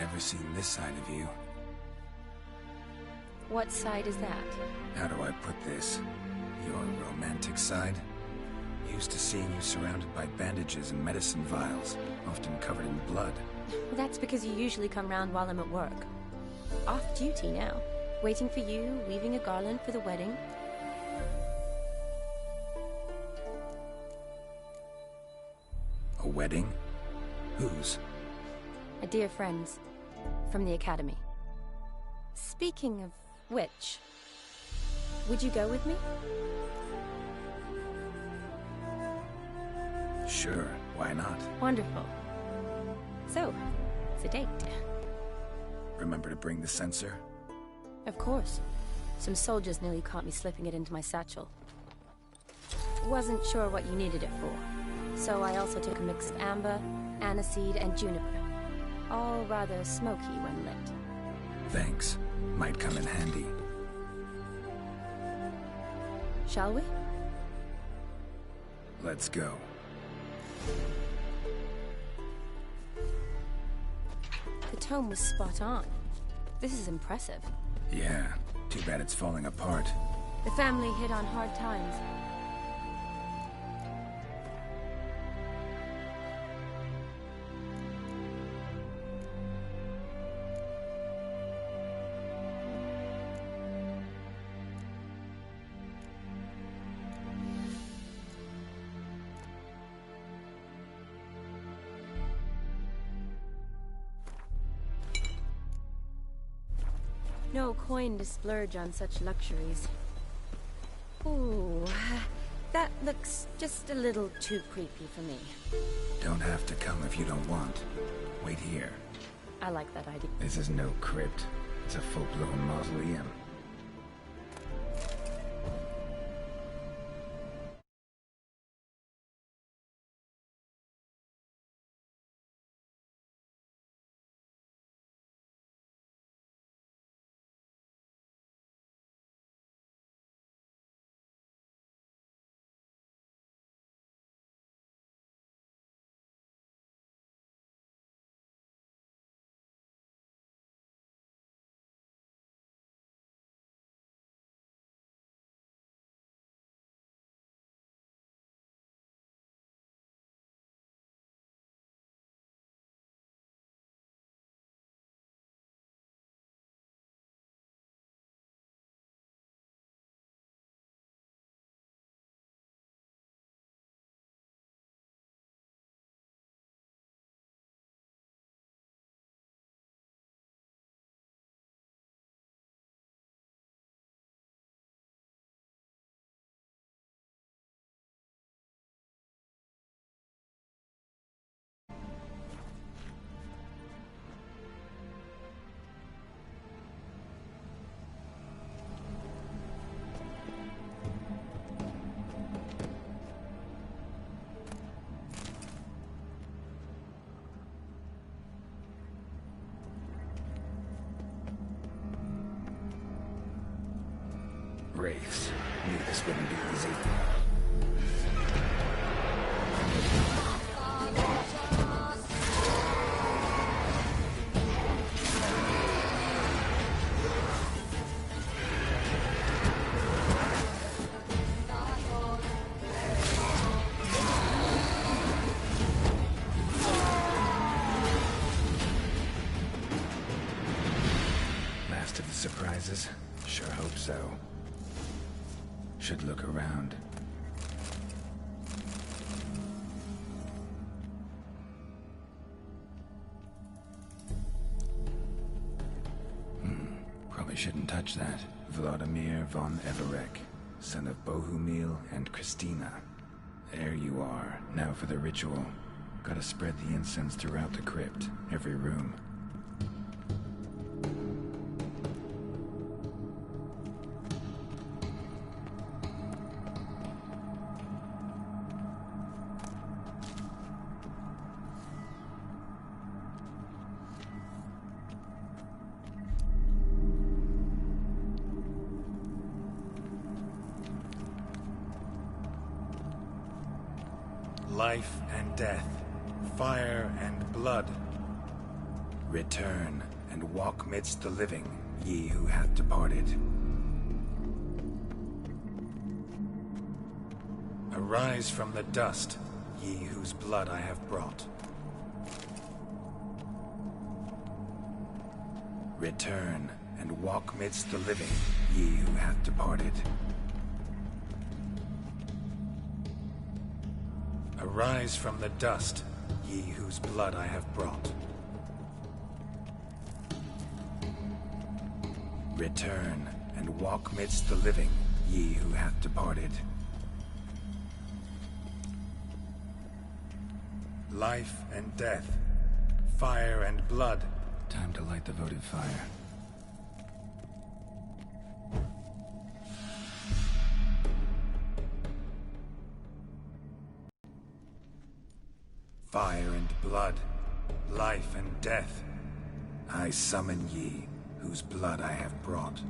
Ever seen this side of you? What side is that? How do I put this? Your romantic side? Used to seeing you surrounded by bandages and medicine vials, often covered in blood. That's because you usually come round while I'm at work. Off duty now. Waiting for you, weaving a garland for the wedding. A wedding? Whose? A dear friend's. From the academy. Speaking of which, would you go with me? Sure, why not? Wonderful. So, it's a date. Remember to bring the sensor? Of course. Some soldiers nearly caught me slipping it into my satchel. Wasn't sure what you needed it for, so I also took a mix of amber, aniseed, and juniper. All rather smoky when lit. Thanks. Might come in handy. Shall we? Let's go. The tome was spot on. This is impressive. Yeah, too bad it's falling apart. The family hit on hard times. No coin to splurge on such luxuries. Ooh, that looks just a little too creepy for me. Don't have to come if you don't want. Wait here. I like that idea. This is no crypt. It's a full-blown mausoleum. Wraiths. Knew this wouldn't be easy. Last of the surprises? Sure hope so. Should look around. Probably shouldn't touch that. Vladimir von Everek, son of Bohumil and Christina. There you are. Now for the ritual. Gotta spread the incense throughout the crypt, every room. Life and death, fire and blood. Return, and walk midst the living, ye who hath departed. Arise from the dust, ye whose blood I have brought. Return, and walk midst the living, ye who hath departed. Arise from the dust, ye whose blood I have brought. Return, and walk midst the living, ye who hath departed. Life and death, fire and blood. Time to light the votive fire. Fire and blood, life and death. I summon ye, whose blood I have brought.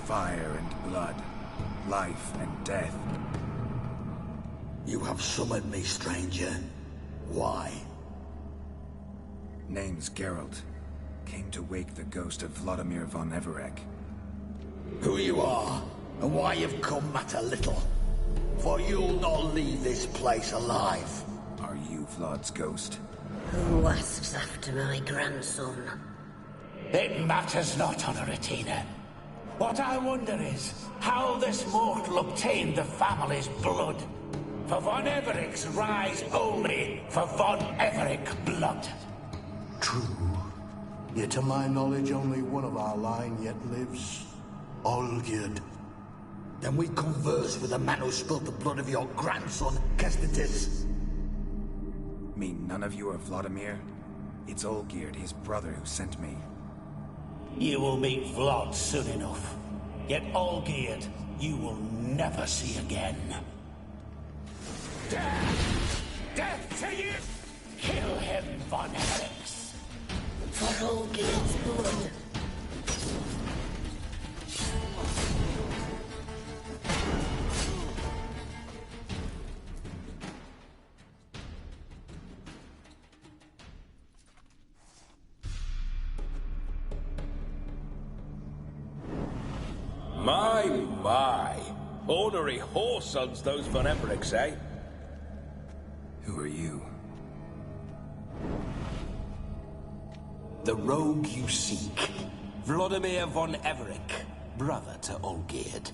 Fire and blood, life and death. You have summoned me, stranger. Why? Name's Geralt. Came to wake the ghost of Vladimir von Everec. Who you are, and why you've come matter little. For you'll not leave this place alive. Are you Vlad's ghost? Who asks after my grandson? It matters not, Honoratina. What I wonder is how this mortal obtained the family's blood. For von Everic's rise only for von Everec blood. True. Yet to my knowledge, only one of our line yet lives. Olgierd. Then we converse with the man who spilled the blood of your grandson, Kestitis. Mean none of you are Vladimir? It's Olgierd, his brother, who sent me. You will meet Vlad soon enough. Yet Olgierd, you will never see again. Death! Death to you! Kill him, von Everix! For Olgierd's blood. My! Ornery whoresons, those von Evericks, eh? Who are you? The rogue you seek. Vladimir von Everec, brother to Olgierd.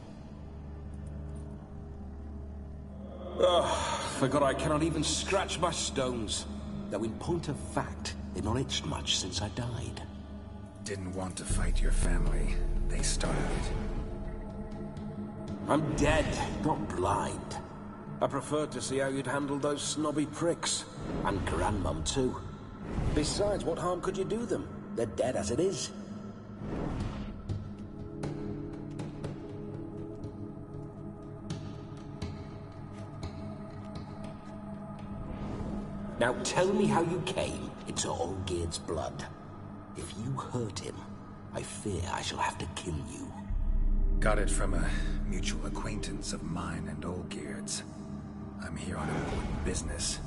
Forgot I cannot even scratch my stones. Though in point of fact, they've not itched much since I died. Didn't want to fight your family. They started it. I'm dead, not blind. I preferred to see how you'd handle those snobby pricks. And Grandmum, too. Besides, what harm could you do them? They're dead as it is. Now tell me how you came into Olgierd's blood. If you hurt him, I fear I shall have to kill you. Got it from a mutual acquaintance of mine and Olgierd's. I'm here on important business.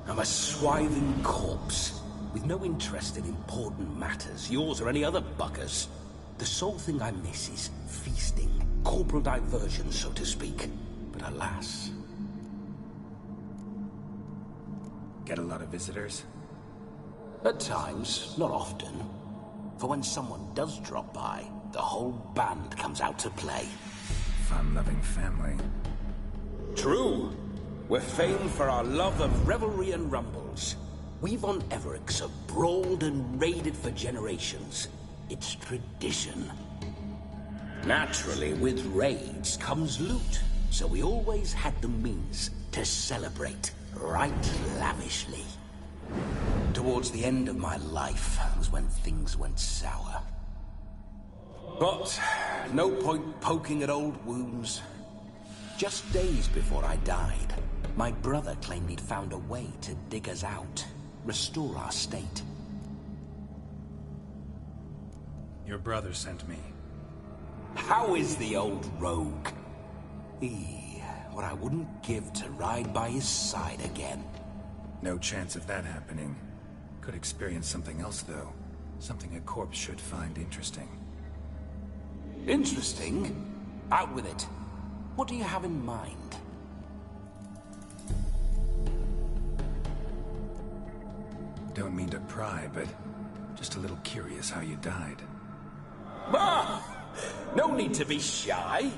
I'm a swithing corpse, with no interest in important matters, yours or any other buggers. The sole thing I miss is feasting, corporal diversion, so to speak. But alas... Get a lot of visitors? At times, not often. For when someone does drop by, the whole band comes out to play. Fun-loving family. True. We're famed for our love of revelry and rumbles. We von Evericks have brawled and raided for generations. It's tradition. Naturally, with raids comes loot, so we always had the means to celebrate right lavishly. Towards the end of my life was when things went sour. But no point poking at old wounds. Just days before I died, my brother claimed he'd found a way to dig us out, restore our state. Your brother sent me. How is the old rogue? He what I wouldn't give to ride by his side again. No chance of that happening. Could experience something else, though. Something a corpse should find interesting. Interesting? Out with it. What do you have in mind? Don't mean to pry, but just a little curious how you died. Ah! No need to be shy.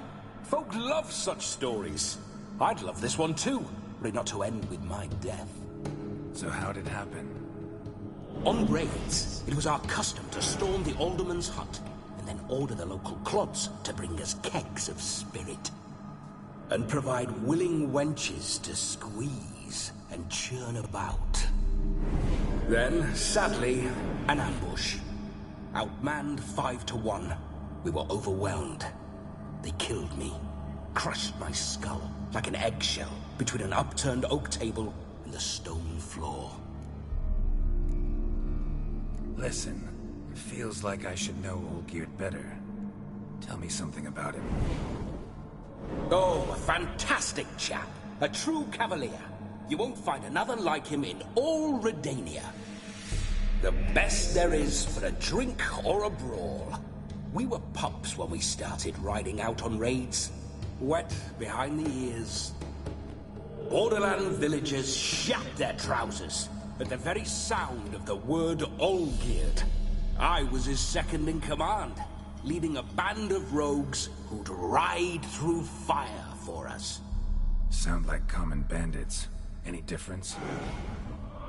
Folk love such stories. I'd love this one too, were it not to end with my death. So how'd it happen? On raids, it was our custom to storm the alderman's hut, and then order the local clods to bring us kegs of spirit. And provide willing wenches to squeeze and churn about. Then, sadly, an ambush. Outmanned 5 to 1. We were overwhelmed. They killed me, crushed my skull like an eggshell between an upturned oak table and the stone floor. Listen, it feels like I should know Olgierd better. Tell me something about him. Oh, a fantastic chap. A true cavalier. You won't find another like him in all Redania. The best there is for a drink or a brawl. We were pups when we started riding out on raids. Wet behind the ears. Borderland villagers shat their trousers at the very sound of the word Olgierd. I was his second in command, leading a band of rogues who'd ride through fire for us. Sound like common bandits. Any difference?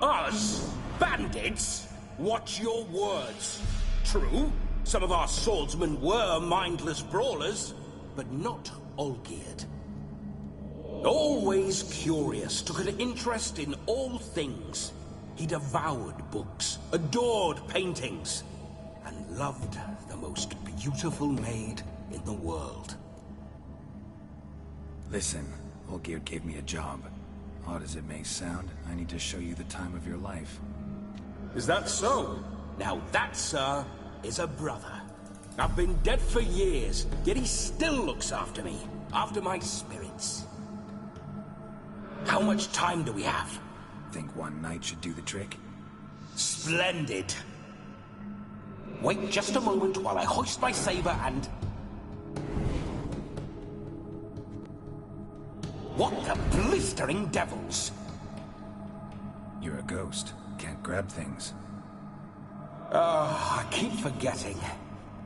Us? Bandits? Watch your words. True, some of our swordsmen were mindless brawlers, but not Olgierd. Always curious, took an interest in all things. He devoured books, adored paintings, and loved the most beautiful maid in the world. Listen, Olgierd gave me a job. Odd as it may sound, I need to show you the time of your life. Is that so? Now that, sir, is a brother. I've been dead for years, yet he still looks after me, after my spirits. How much time do we have? Think one night should do the trick? Splendid. Wait just a moment while I hoist my saber and... What the blistering devils? You're a ghost. Can't grab things. I keep forgetting.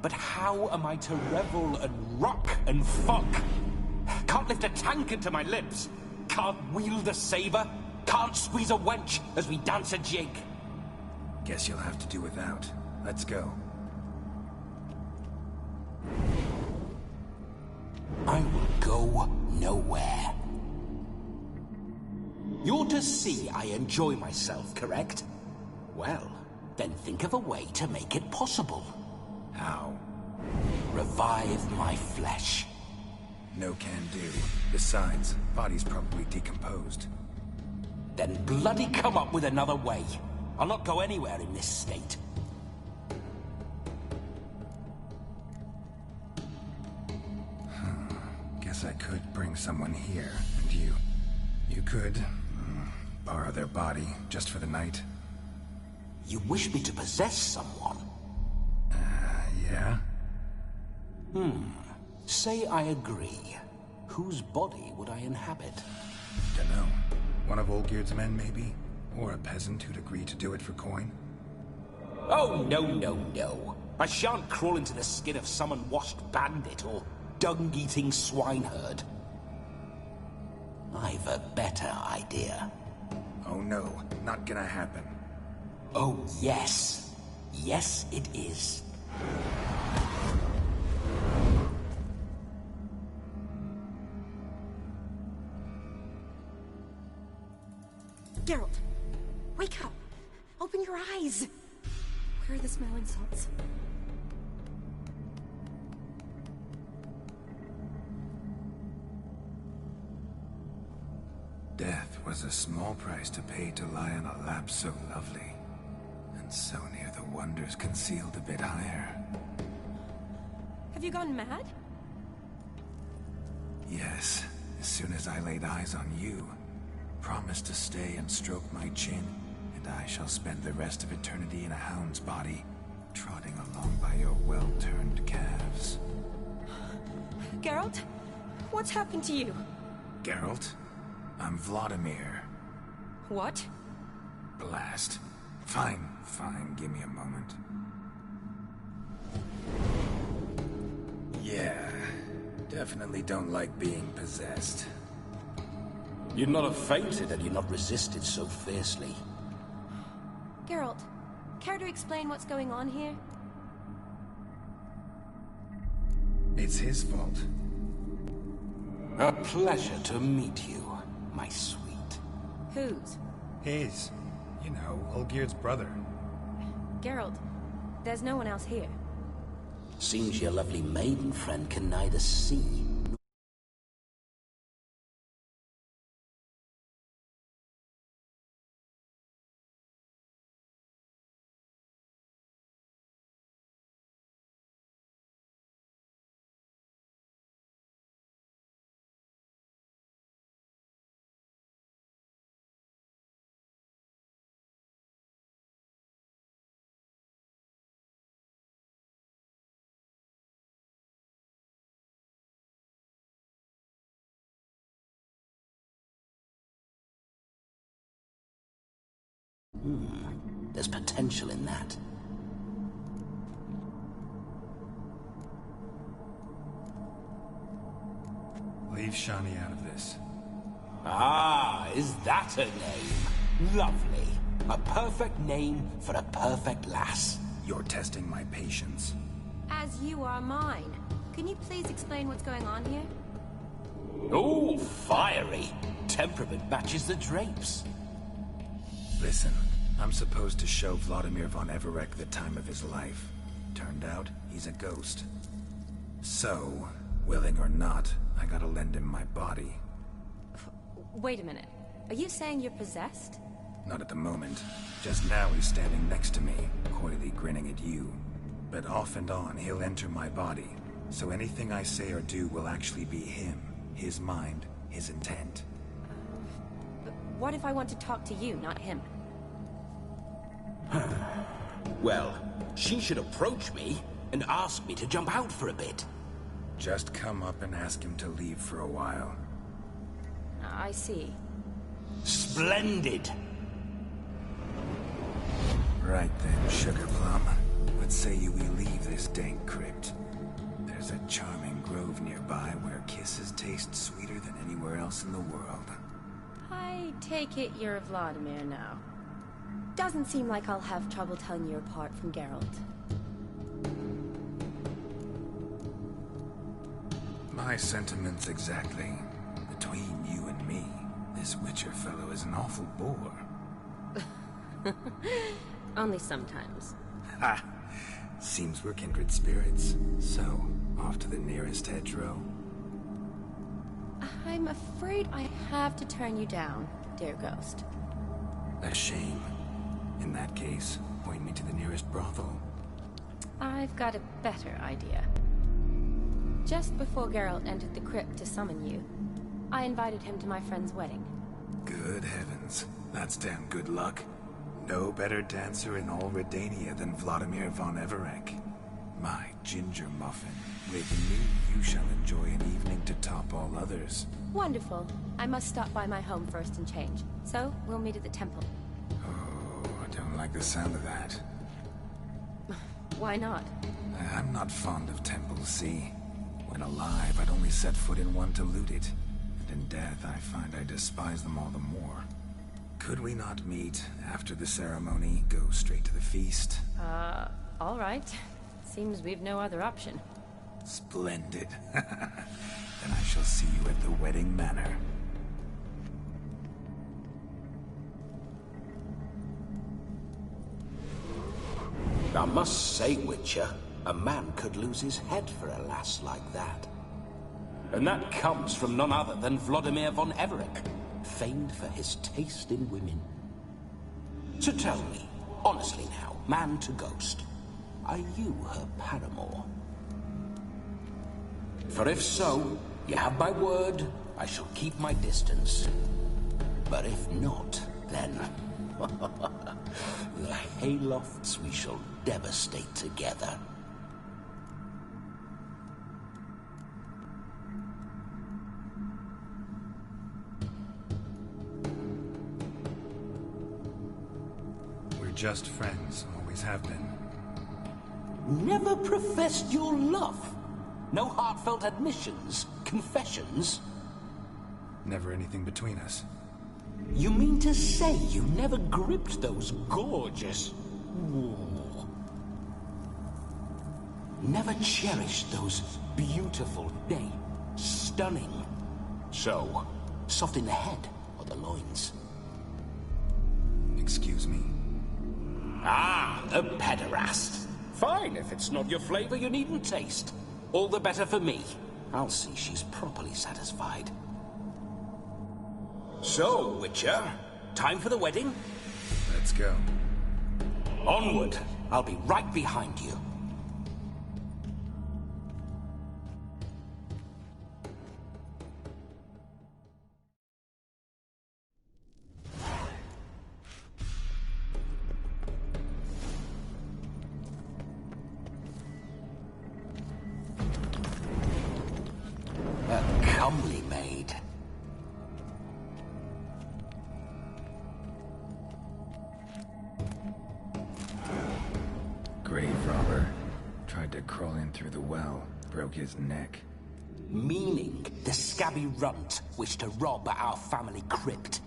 But how am I to revel and rock and fuck? Can't lift a tank into my lips. Can't wield a saber. Can't squeeze a wench as we dance a jig. Guess you'll have to do without. Let's go. I will go nowhere. You're to see I enjoy myself, correct? Well, then think of a way to make it possible. How? Revive my flesh. No can do. Besides, body's probably decomposed. Then bloody come up with another way. I'll not go anywhere in this state. Guess I could bring someone here, and you could borrow their body just for the night. You wish me to possess someone? Yeah? Say I agree. Whose body would I inhabit? Dunno. One of Olgierd's men, maybe? Or a peasant who'd agree to do it for coin? Oh, no, no, no. I shan't crawl into the skin of some unwashed bandit or dung-eating swineherd. I've a better idea. Oh no, not gonna happen. Oh, yes. Yes, it is. Geralt, wake up! Open your eyes! Where are the smelling salts? Death was a small price to pay to lie on a lap so lovely, and so near the wonders concealed a bit higher. Have you gone mad? Yes, as soon as I laid eyes on you, promised to stay and stroke my chin, and I shall spend the rest of eternity in a hound's body, trotting along by your well-turned calves. Geralt? What's happened to you? Geralt? I'm Vladimir. What? Blast. Fine, give me a moment. Yeah, definitely don't like being possessed. You'd not have fainted had you not resisted so fiercely. Geralt, care to explain what's going on here? It's his fault. A pleasure to meet you, my sweet. Whose? His. You know, Olgerd's brother. Geralt, there's no one else here. Seems your lovely maiden friend can neither see. There's potential in that. Leave Shani out of this. Ah, is that a name? Lovely. A perfect name for a perfect lass. You're testing my patience. As you are mine. Can you please explain what's going on here? Oh, fiery. Temperament matches the drapes. Listen, I'm supposed to show Vladimir von Everec the time of his life. Turned out, he's a ghost. So, willing or not, I gotta lend him my body. Wait a minute. Are you saying you're possessed? Not at the moment. Just now he's standing next to me, coyly grinning at you. But off and on, he'll enter my body. So anything I say or do will actually be him. His mind, his intent. But what if I want to talk to you, not him? Well, she should approach me and ask me to jump out for a bit. Just come up and ask him to leave for a while. I see. Splendid! Right then, Sugar Plum. What say you we leave this dank crypt? There's a charming grove nearby where kisses taste sweeter than anywhere else in the world. I take it you're Vladimir now. Doesn't seem like I'll have trouble telling you apart from Geralt. My sentiments exactly. Between you and me, this Witcher fellow is an awful bore. Only sometimes. Ha! Seems we're kindred spirits. So, off to the nearest hedgerow. I'm afraid I have to turn you down, dear ghost. A shame. In that case, point me to the nearest brothel. I've got a better idea. Just before Geralt entered the crypt to summon you, I invited him to my friend's wedding. Good heavens. That's damn good luck. No better dancer in all Redania than Vladimir von Everec. My ginger muffin. With me, you shall enjoy an evening to top all others. Wonderful. I must stop by my home first and change. So, we'll meet at the temple. Oh, I don't like the sound of that. Why not? I'm not fond of temples, see? When alive, I'd only set foot in one to loot it. And in death, I find I despise them all the more. Could we not meet after the ceremony, go straight to the feast? All right. Seems we've no other option. Splendid. Then I shall see you at the wedding manor. I must say, Witcher, a man could lose his head for a lass like that. And that comes from none other than Vladimir von Everec, famed for his taste in women. So tell me, honestly now, man to ghost, are you her paramour? For if so, you have my word, I shall keep my distance. But if not, then... the Haylofts we shall devastate together. We're just friends, always have been. Never professed your love? No heartfelt admissions? Confessions? Never anything between us. You mean to say you never gripped those gorgeous... Ooh. Never cherished those beautiful, nay, stunning... So, soft in the head or the loins? Excuse me? Ah, the pederast. Fine, if it's not your flavor, you needn't taste. All the better for me. I'll see she's properly satisfied. So, Witcher, time for the wedding? Let's go. Onward. I'll be right behind you. A comely maid. Grave robber. Tried to crawl in through the well. Broke his neck. Meaning the scabby runt wished to rob our family crypt.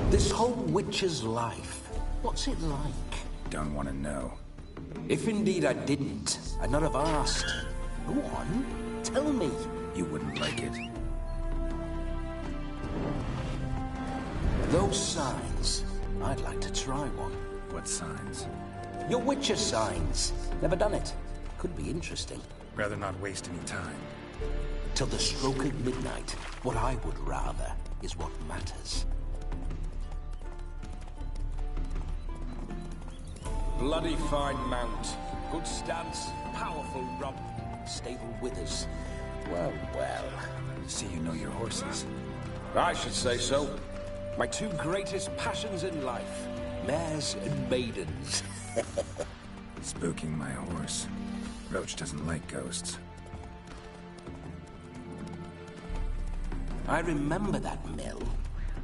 This whole witcher's life, what's it like? Don't want to know. If indeed I didn't, I'd not have asked. Go on, tell me. You wouldn't like it. Those signs, I'd like to try one. What signs? Your witcher signs. Never done it. Could be interesting. Rather not waste any time. Till the stroke of midnight, what I would rather is what matters. Bloody fine mount. Good stance, powerful rump, stable withers. Well, well. See you know your horses. I should say so. My two greatest passions in life. Mares and maidens. Spooking my horse. Roach doesn't like ghosts. I remember that mill.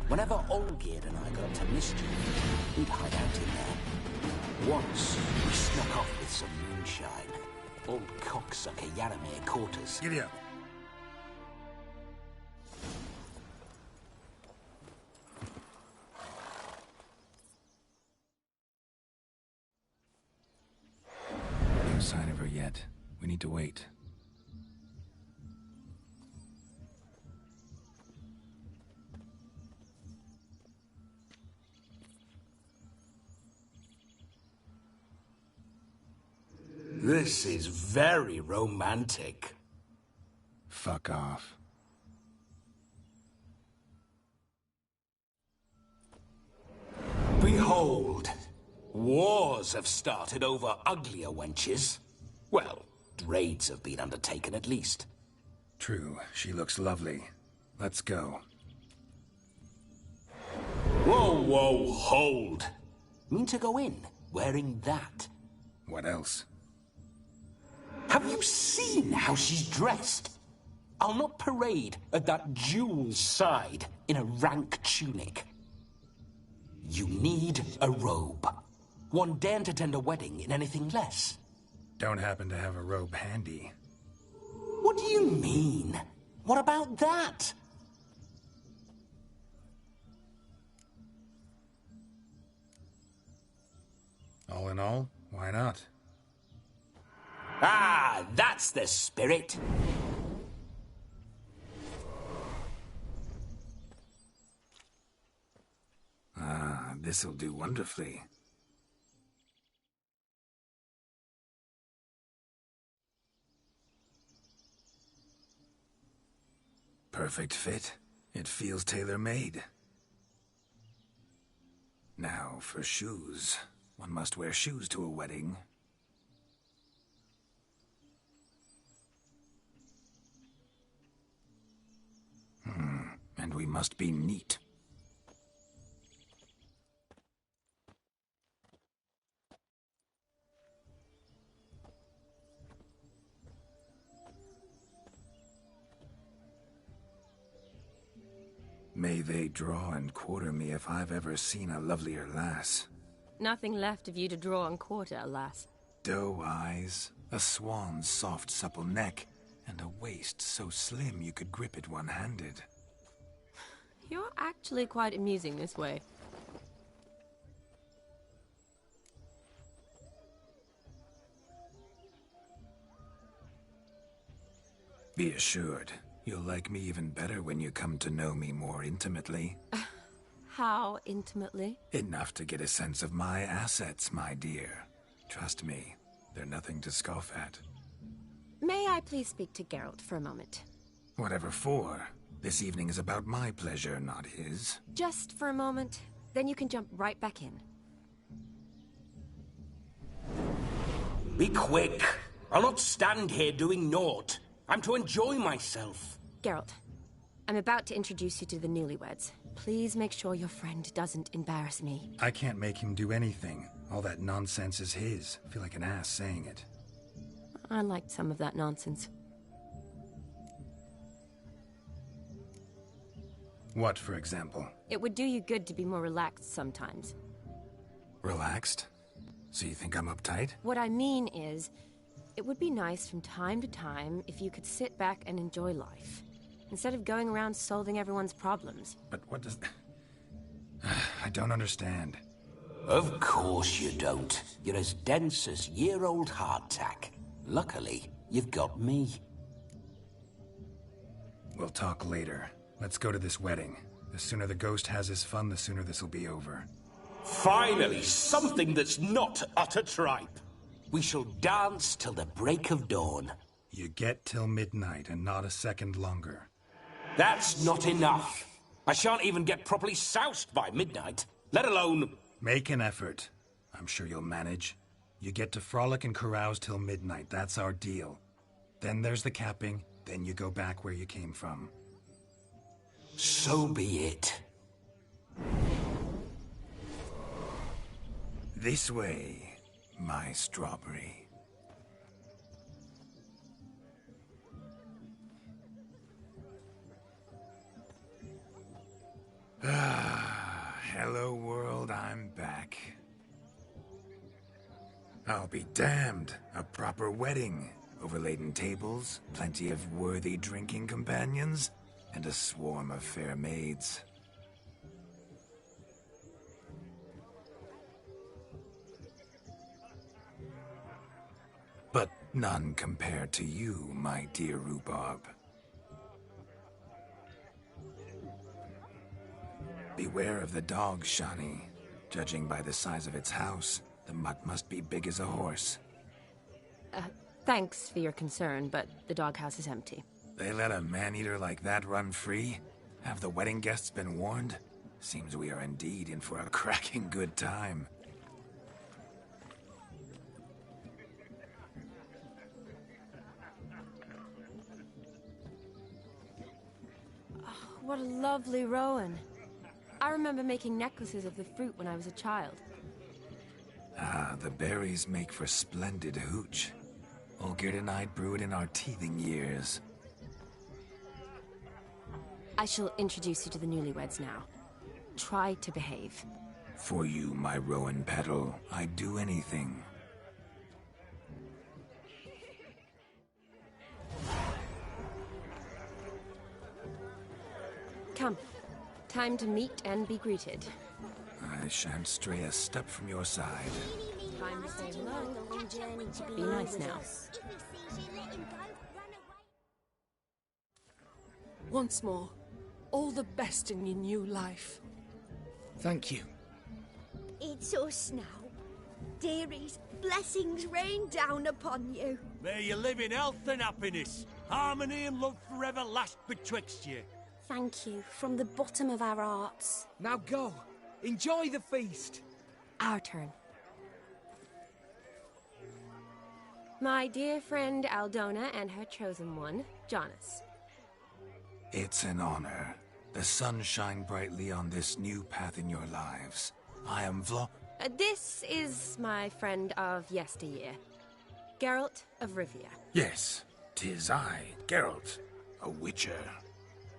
Whenever Olgierd and I got to mischief, we'd hide out in there. Once, we snuck off with some moonshine. Old cocksucker Yaramir caught us. Giddy up. No sign of her yet. We need to wait. This is very romantic. Fuck off. Behold, wars have started over uglier wenches. Well, raids have been undertaken at least. True, she looks lovely. Let's go. Whoa, whoa, hold. Mean to go in, wearing that? What else? Have you seen how she's dressed? I'll not parade at that jewel's side in a rank tunic. You need a robe. One daren't attend a wedding in anything less. Don't happen to have a robe handy. What do you mean? What about that? All in all, why not? Ah, that's the spirit. Ah, this'll do wonderfully. perfect fit. It feels tailor-made. Now, for shoes. One must wear shoes to a wedding. And we must be neat. May they draw and quarter me if I've ever seen a lovelier lass. Nothing left of you to draw and quarter, alas. Doe eyes, a swan's soft supple neck, and a waist so slim you could grip it one-handed. You're actually quite amusing this way. Be assured, you'll like me even better when you come to know me more intimately. How intimately? Enough to get a sense of my assets, my dear. Trust me, they're nothing to scoff at. May I please speak to Geralt for a moment? Whatever for. This evening is about my pleasure, not his. Just for a moment, then you can jump right back in. Be quick. I'll not stand here doing naught. I'm to enjoy myself. Geralt, I'm about to introduce you to the newlyweds. Please make sure your friend doesn't embarrass me. I can't make him do anything. All that nonsense is his. I feel like an ass saying it. I liked some of that nonsense. What, for example? It would do you good to be more relaxed sometimes. Relaxed? So you think I'm uptight? What I mean is, it would be nice from time to time if you could sit back and enjoy life, instead of going around solving everyone's problems. But what does... I don't understand. Of course you don't. You're as dense as year-old hardtack. Luckily, you've got me. We'll talk later. Let's go to this wedding. The sooner the ghost has his fun, the sooner this'll be over. Finally, something that's not utter tripe. We shall dance till the break of dawn. You get till midnight and not a second longer. That's not enough. I shan't even get properly soused by midnight, let alone... Make an effort. I'm sure you'll manage. You get to frolic and carouse till midnight. That's our deal. Then there's the capping. Then you go back where you came from. So be it. This way, my strawberry. Hello world, I'm back. I'll be damned. A proper wedding. Overladen tables, plenty of worthy drinking companions, and a swarm of fair maids. But none compared to you, my dear rhubarb. Beware of the dog, Shani. Judging by the size of its house, the mutt must be big as a horse. Thanks for your concern, but the doghouse is empty. They let a man-eater like that run free? Have the wedding guests been warned? Seems we are indeed in for a cracking good time. What a lovely rowan. I remember making necklaces of the fruit when I was a child. Ah, the berries make for splendid hooch. Olgerd and I brewed in our teething years. I shall introduce you to the newlyweds now. Try to behave. For you, my rowan petal, I'd do anything. Come. Time to meet and be greeted. I shan't stray a step from your side. Time to say hello. Be nice now. Once more, all the best in your new life. Thank you. It's us now. Dearies, blessings rain down upon you. May you live in health and happiness. Harmony and love forever last betwixt you. Thank you, from the bottom of our hearts. Now go. Enjoy the feast. Our turn. My dear friend Aldona and her chosen one, Jonas. It's an honor. The sun shine brightly on this new path in your lives. I am This is my friend of yesteryear, Geralt of Rivia. Yes, 'tis I, Geralt, a witcher.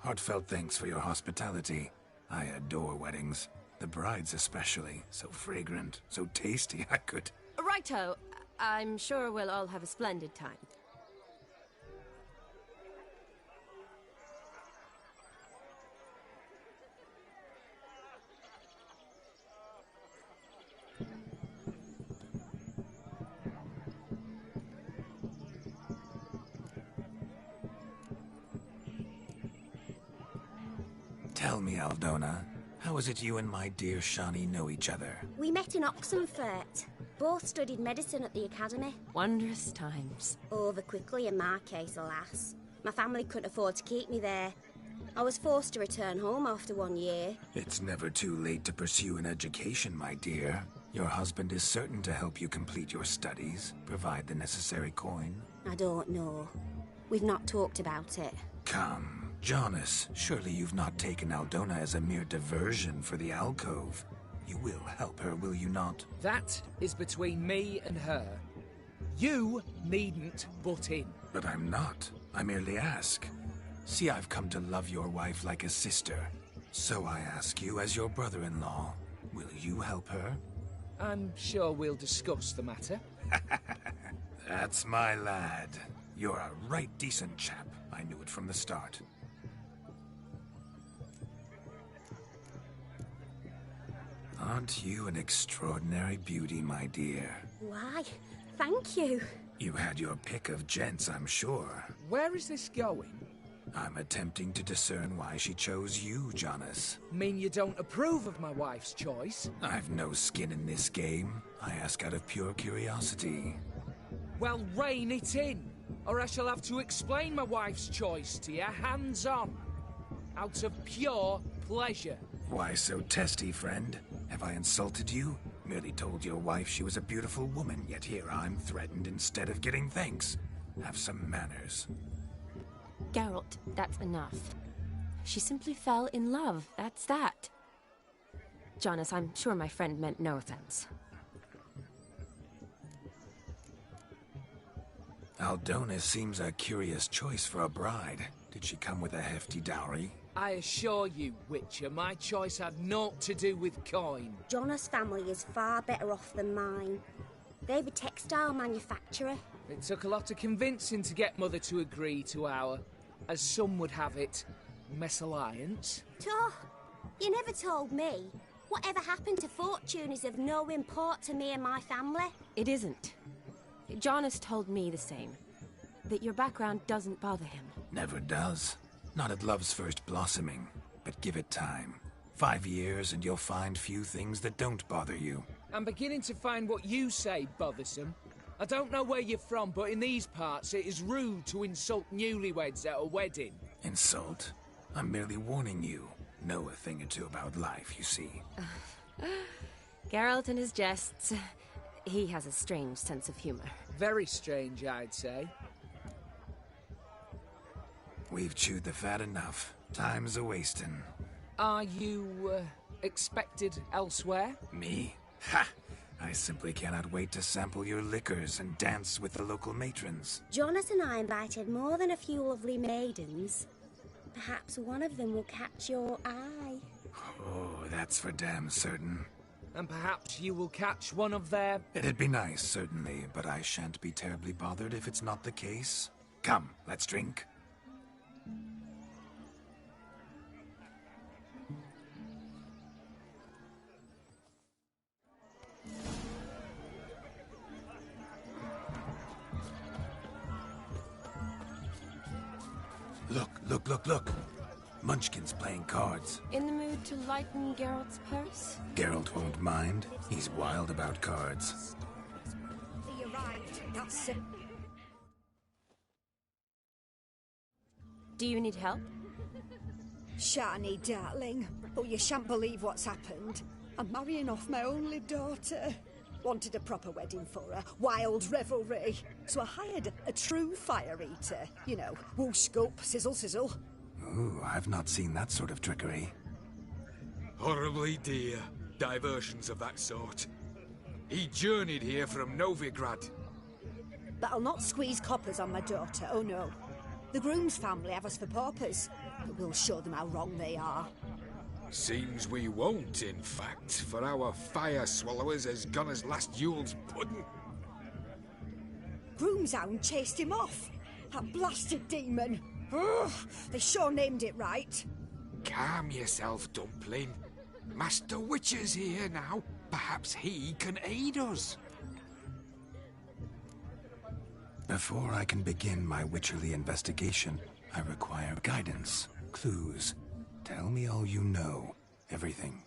Heartfelt thanks for your hospitality. I adore weddings. The brides especially. So fragrant, so tasty, I could... Righto. I'm sure we'll all have a splendid time. Tell me, Aldona, how is it you and my dear Shani know each other? We met in Oxenfurt. Both studied medicine at the academy. Wondrous times. Over quickly in my case, alas. My family couldn't afford to keep me there. I was forced to return home after 1 year. It's never too late to pursue an education, my dear. Your husband is certain to help you complete your studies, provide the necessary coin. I don't know. We've not talked about it. Come, Jonas, surely you've not taken Aldona as a mere diversion for the alcove. You will help her, will you not? That is between me and her. You needn't butt in. But I'm not. I merely ask. See, I've come to love your wife like a sister. So I ask you, as your brother-in-law, will you help her? I'm sure we'll discuss the matter. That's my lad. You're a right decent chap. I knew it from the start. Aren't you an extraordinary beauty, my dear? Why, thank you. You had your pick of gents, I'm sure. Where is this going? I'm attempting to discern why she chose you, Jonas. Mean you don't approve of my wife's choice? I've no skin in this game. I ask out of pure curiosity. Well, rein it in, or I shall have to explain my wife's choice to you hands-on. Out of pure pleasure. Why so testy, friend? Have I insulted you? Merely told your wife she was a beautiful woman, yet here I'm threatened instead of getting thanks. Have some manners. Geralt, that's enough. She simply fell in love, that's that. Jonas, I'm sure my friend meant no offense. Aldona seems a curious choice for a bride. Did she come with a hefty dowry? I assure you, Witcher, my choice had naught to do with coin. Jonas' family is far better off than mine. They're a textile manufacturer. It took a lot of convincing to get Mother to agree to our, as some would have it, mesalliance. You never told me. Whatever happened to fortune is of no import to me and my family. It isn't. Jonas told me the same. That your background doesn't bother him. Never does. Not at love's first blossoming. But give it time. 5 years and you'll find few things that don't bother you. I'm beginning to find what you say bothersome. I don't know where you're from, but in these parts it is rude to insult newlyweds at a wedding. Insult? I'm merely warning you. Know a thing or two about life, you see. Geralt and his jests. He has a strange sense of humor. Very strange, I'd say. We've chewed the fat enough. Time's a-wasting. Are you, expected elsewhere? Me? Ha! I simply cannot wait to sample your liquors and dance with the local matrons. Jonas and I invited more than a few lovely maidens. Perhaps one of them will catch your eye. Oh, that's for damn certain. And perhaps you will catch one of their... It'd be nice, certainly, but I shan't be terribly bothered if it's not the case. Come, let's drink. Look. Munchkin's playing cards. In the mood to lighten Geralt's purse? Geralt won't mind. He's wild about cards. He arrived. That's it. Do you need help? Shani, darling. Oh, you shan't believe what's happened. I'm marrying off my only daughter. Wanted a proper wedding for her, wild revelry. So I hired a true fire eater. You know, whoosh, scoop, sizzle, sizzle. Ooh, I've not seen that sort of trickery. Horribly dear diversions of that sort. He journeyed here from Novigrad. But I'll not squeeze coppers on my daughter, oh no. The groom's family have us for paupers, but we'll show them how wrong they are. Seems we won't, in fact, for our fire swallowers has gone as last Yule's pudding. Groom's hound chased him off. That blasted demon. Ugh, they sure named it right. Calm yourself, Dumpling. Master Witcher's here now. Perhaps he can aid us. Before I can begin my witcherly investigation, I require guidance, clues. Tell me all you know. Everything.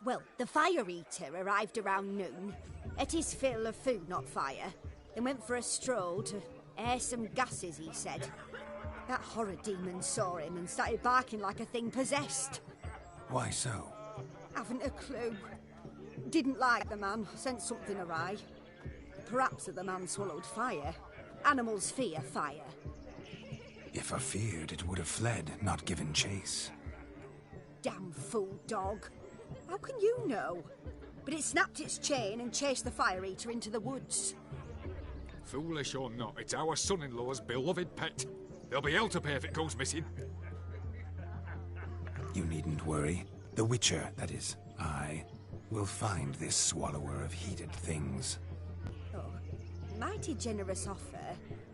Well, the fire eater arrived around noon. Ate his fill of food, not fire. Then went for a stroll to air some gases, he said. That horror demon saw him and started barking like a thing possessed. Why so? Haven't a clue. Didn't like the man, sent something awry. Perhaps the man swallowed fire. Animals fear fire. If I feared, it would have fled, not given chase. Damn fool dog. How can you know? But it snapped its chain and chased the fire eater into the woods. Foolish or not, it's our son-in-law's beloved pet. There'll be hell to pay if it goes missing. You needn't worry. The Witcher, that is, I, will find this swallower of heated things. Oh, mighty generous offer,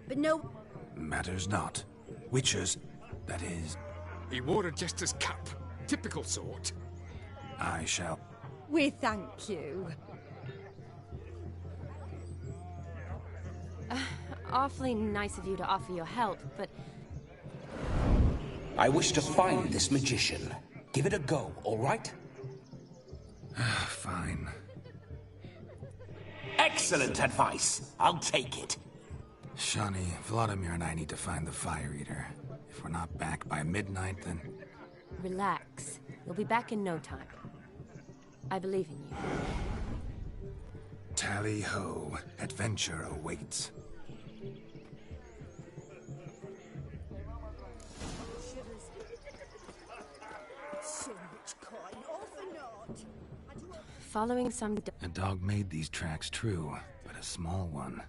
but no... Matters not. Witchers, that is... He wore a jester's cap. Typical sort. I shall... We thank you. Awfully nice of you to offer your help, but... I wish to find this magician. Give it a go, all right? Fine. Excellent advice. I'll take it. Shani, Vladimir and I need to find the fire eater. If we're not back by midnight, then... Relax. We'll be back in no time. I believe in you. Tally-ho. Adventure awaits. So much coin, all for naught. Following some... A dog made these tracks true, but a small one.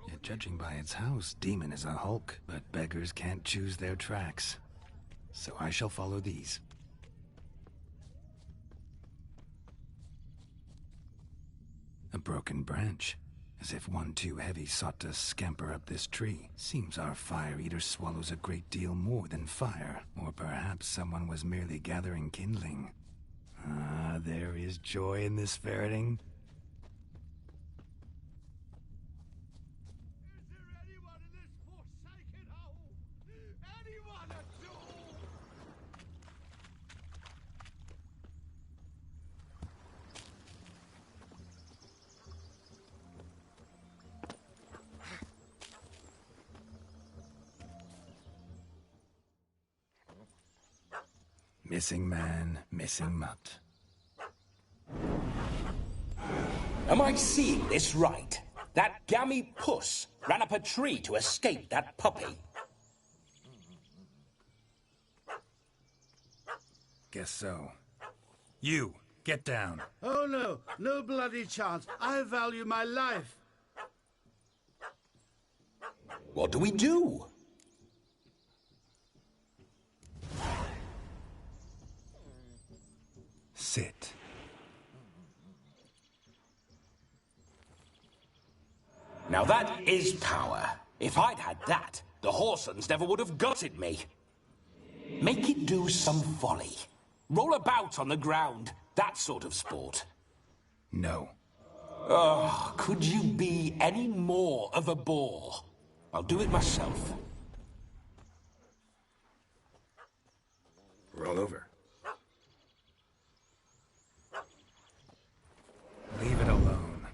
Yet judging by its house, Demon is a hulk, but beggars can't choose their tracks. So I shall follow these. A broken branch, as if one too heavy sought to scamper up this tree. Seems our fire eater swallows a great deal more than fire, or perhaps someone was merely gathering kindling. Ah, there is joy in this ferreting. Missing man, missing mutt. Am I seeing this right? That gammy puss ran up a tree to escape that puppy. Guess so. You, get down. Oh no, no bloody chance. I value my life. What do we do? Sit. Now that is power. If I'd had that, the Horsons never would have gutted me. Make it do some folly. Roll about on the ground. That sort of sport. No. Oh, could you be any more of a bore? I'll do it myself. Roll over. Leave it alone.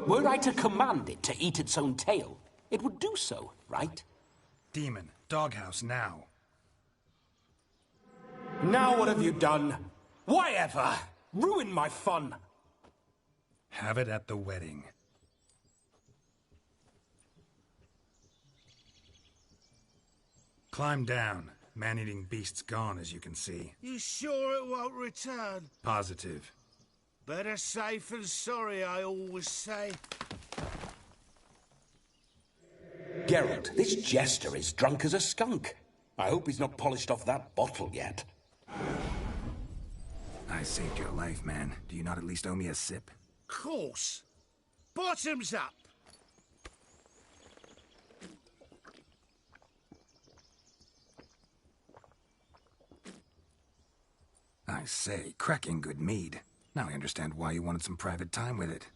Were I to command it to eat its own tail, it would do so, right? Demon, doghouse now. Now what have you done? Why ever? Ruin my fun. Have it at the wedding. Climb down. Man-eating beast's gone, as you can see. You sure it won't return? Positive. Better safe than sorry, I always say. Geralt, this jester is drunk as a skunk. I hope he's not polished off that bottle yet. I saved your life, man. Do you not at least owe me a sip? Course. Bottoms up. I say, cracking good mead. Now I understand why you wanted some private time with it.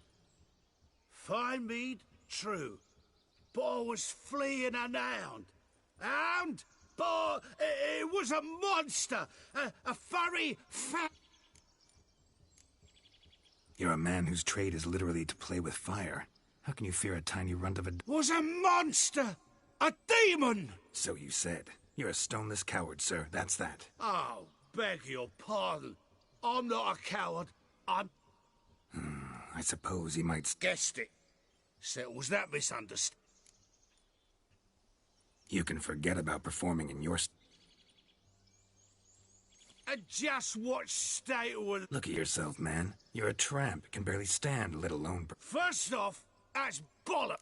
Fine mead, true. But I was fleeing an hound. Hound? But it was a monster. A furry, fat... You're a man whose trade is literally to play with fire. How can you fear a tiny runt of a... Was a monster! A demon! So you said. You're a stoneless coward, sir. That's that. Oh, beg your pardon. I'm not a coward. I'm... I suppose he might... Guessed it. Settles that misunderstanding. You can forget about performing in your... And just what state was... Look at yourself, man. You're a tramp. Can barely stand, let alone... First off, that's bollock.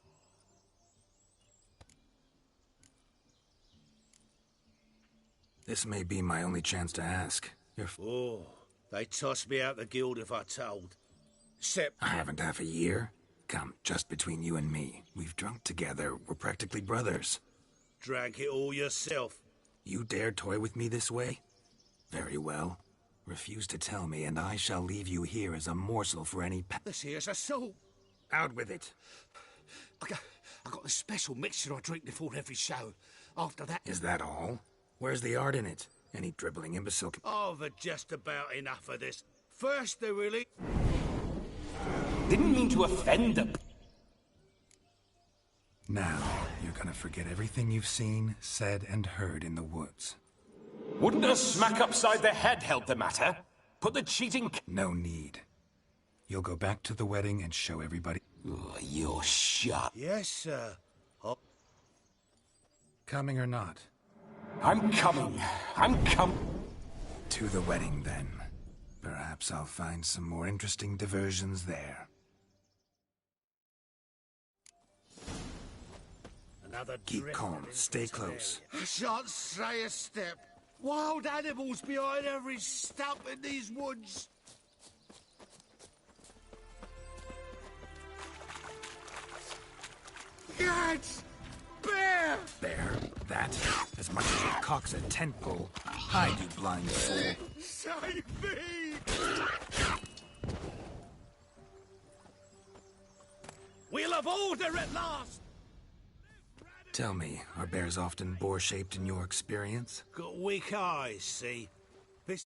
This may be my only chance to ask. Oh, they toss me out the guild if I told. Except... I haven't half a year. Come, just between you and me. We've drunk together. We're practically brothers. Drank it all yourself. You dare toy with me this way? Very well. Refuse to tell me, and I shall leave you here as a morsel for any This here's assault. Out with it. I got a special mixture I drink before every show. After that... Is that all? Where's the art in it? Any dribbling imbecile... I've had just about enough of this. First they really... Didn't mean to offend them. Now, you're gonna forget everything you've seen, said, and heard in the woods. Wouldn't a smack upside the head help the matter? Put the cheating... No need. You'll go back to the wedding and show everybody... Oh, you're shut. Yes, sir. Oh. Coming or not? I'm coming. I'm coming. To the wedding, then. Perhaps I'll find some more interesting diversions there. Another Keep calm. Stay close. I shan't stray a step. Wild animals behind every stump in these woods. Yikes! Bear! Bear? That? As much as it cocks a tent pole. Hide, you blind fool. Save me! We'll have order at last! Tell me, are bears often boar-shaped in your experience? Got weak eyes, see? This...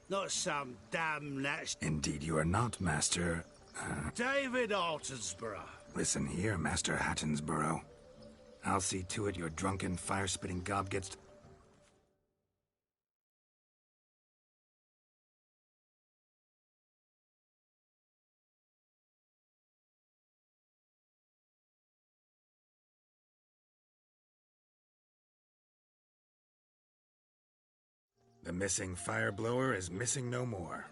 Not some damn natch... Indeed you are not, Master... David Altonsborough. Listen here, Master Hattonsborough. I'll see to it your drunken, fire-spitting gob gets... The missing fire blower is missing no more.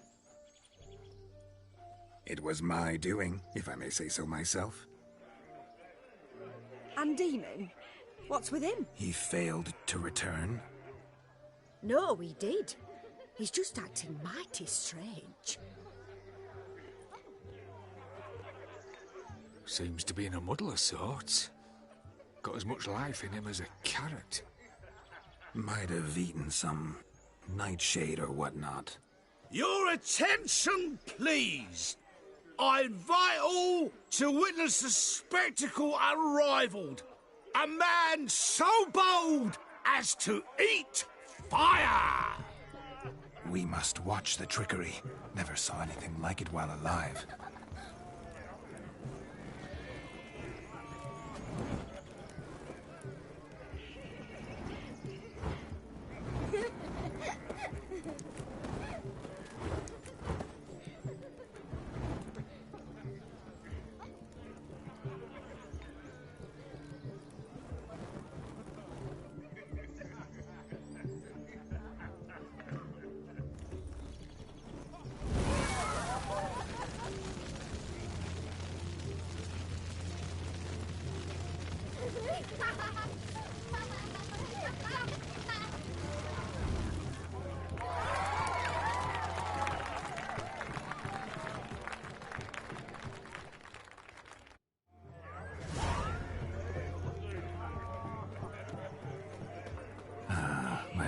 It was my doing, if I may say so myself. And Demon? What's with him? He failed to return. No, he did. He's just acting mighty strange. Seems to be in a muddle of sorts. Got as much life in him as a carrot. Might have eaten some nightshade or whatnot. Your attention, please. I invite all to witness a spectacle unrivaled. A man so bold as to eat fire! We must watch the trickery. Never saw anything like it while alive.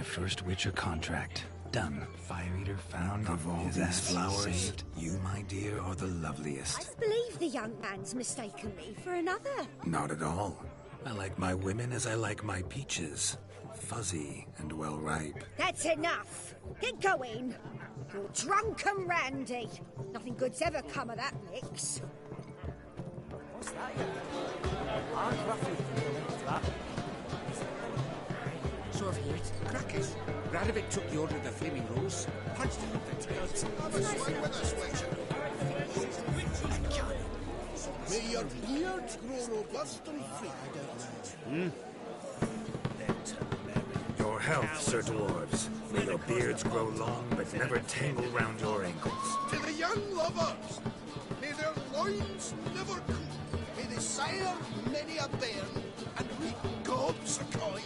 First Witcher contract. Done. Fire Eater found. Of all these flowers, saved. You, my dear, are the loveliest. I believe the young man's mistaken me for another. Not at all. I like my women as I like my peaches. Fuzzy and well ripe. That's enough. Get going. You're drunk and randy. Nothing good's ever come of that mix. What's that? I'm roughly that. So I've heard. Crackers. Radovic took the order of the Flaming Rose, punched it with the tails. Have a swing with us, Witcher. May your beard grow robust and free. Your health, Sir Dwarves. May your beards grow long, but never tangle round your ankles. To the young lovers, may their loins never cool. May they sire many a bairn and reap gobs of coin.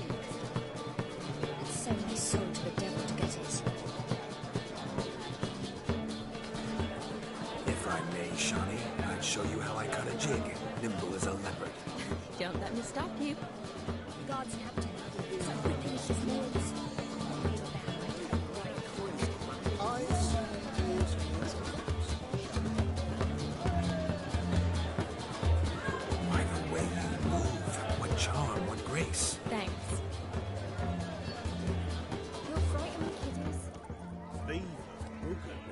Sell my soul to the devil to get it. If I may, Shawnee, I'd show you how I cut a jig, nimble as a leopard. Don't let me stop you. God's captain. So whipping his nails. Eyes, ears, Why, the way you move. What charm, what grace. Thanks.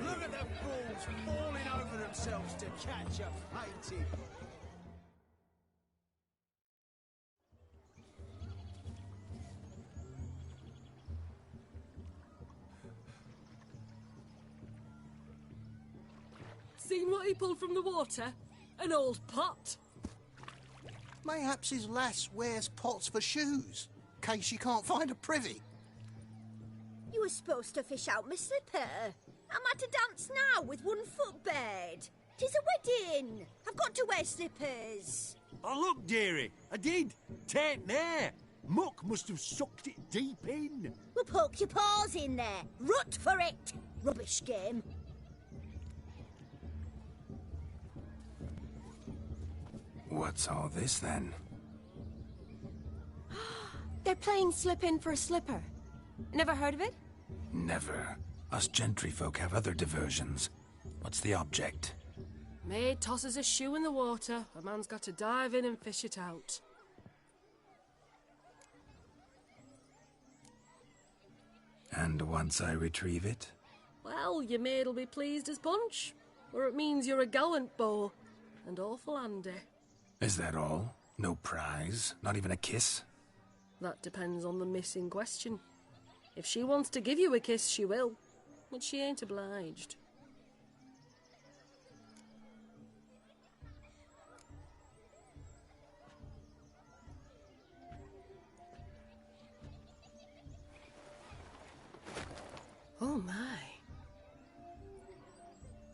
Look at the fools falling over themselves to catch a painting. Seen what he pulled from the water? An old pot. Mayhaps his lass wears pots for shoes, case she can't find a privy. You were supposed to fish out my slipper. Am I to dance now with one foot bared? 'Tis a wedding. I've got to wear slippers. Oh, look, dearie, I did. Tain't there. Muck must have sucked it deep in. Well, poke your paws in there. Rut for it. Rubbish game. What's all this, then? They're playing slip in for a slipper. Never heard of it? Never. Us gentry folk have other diversions. What's the object? Maid tosses a shoe in the water. A man's got to dive in and fish it out. And once I retrieve it? Well, your maid'll be pleased as punch. Or it means you're a gallant beau. And awful handy. Is that all? No prize? Not even a kiss? That depends on the miss in question. If she wants to give you a kiss, she will. But she ain't obliged. Oh my.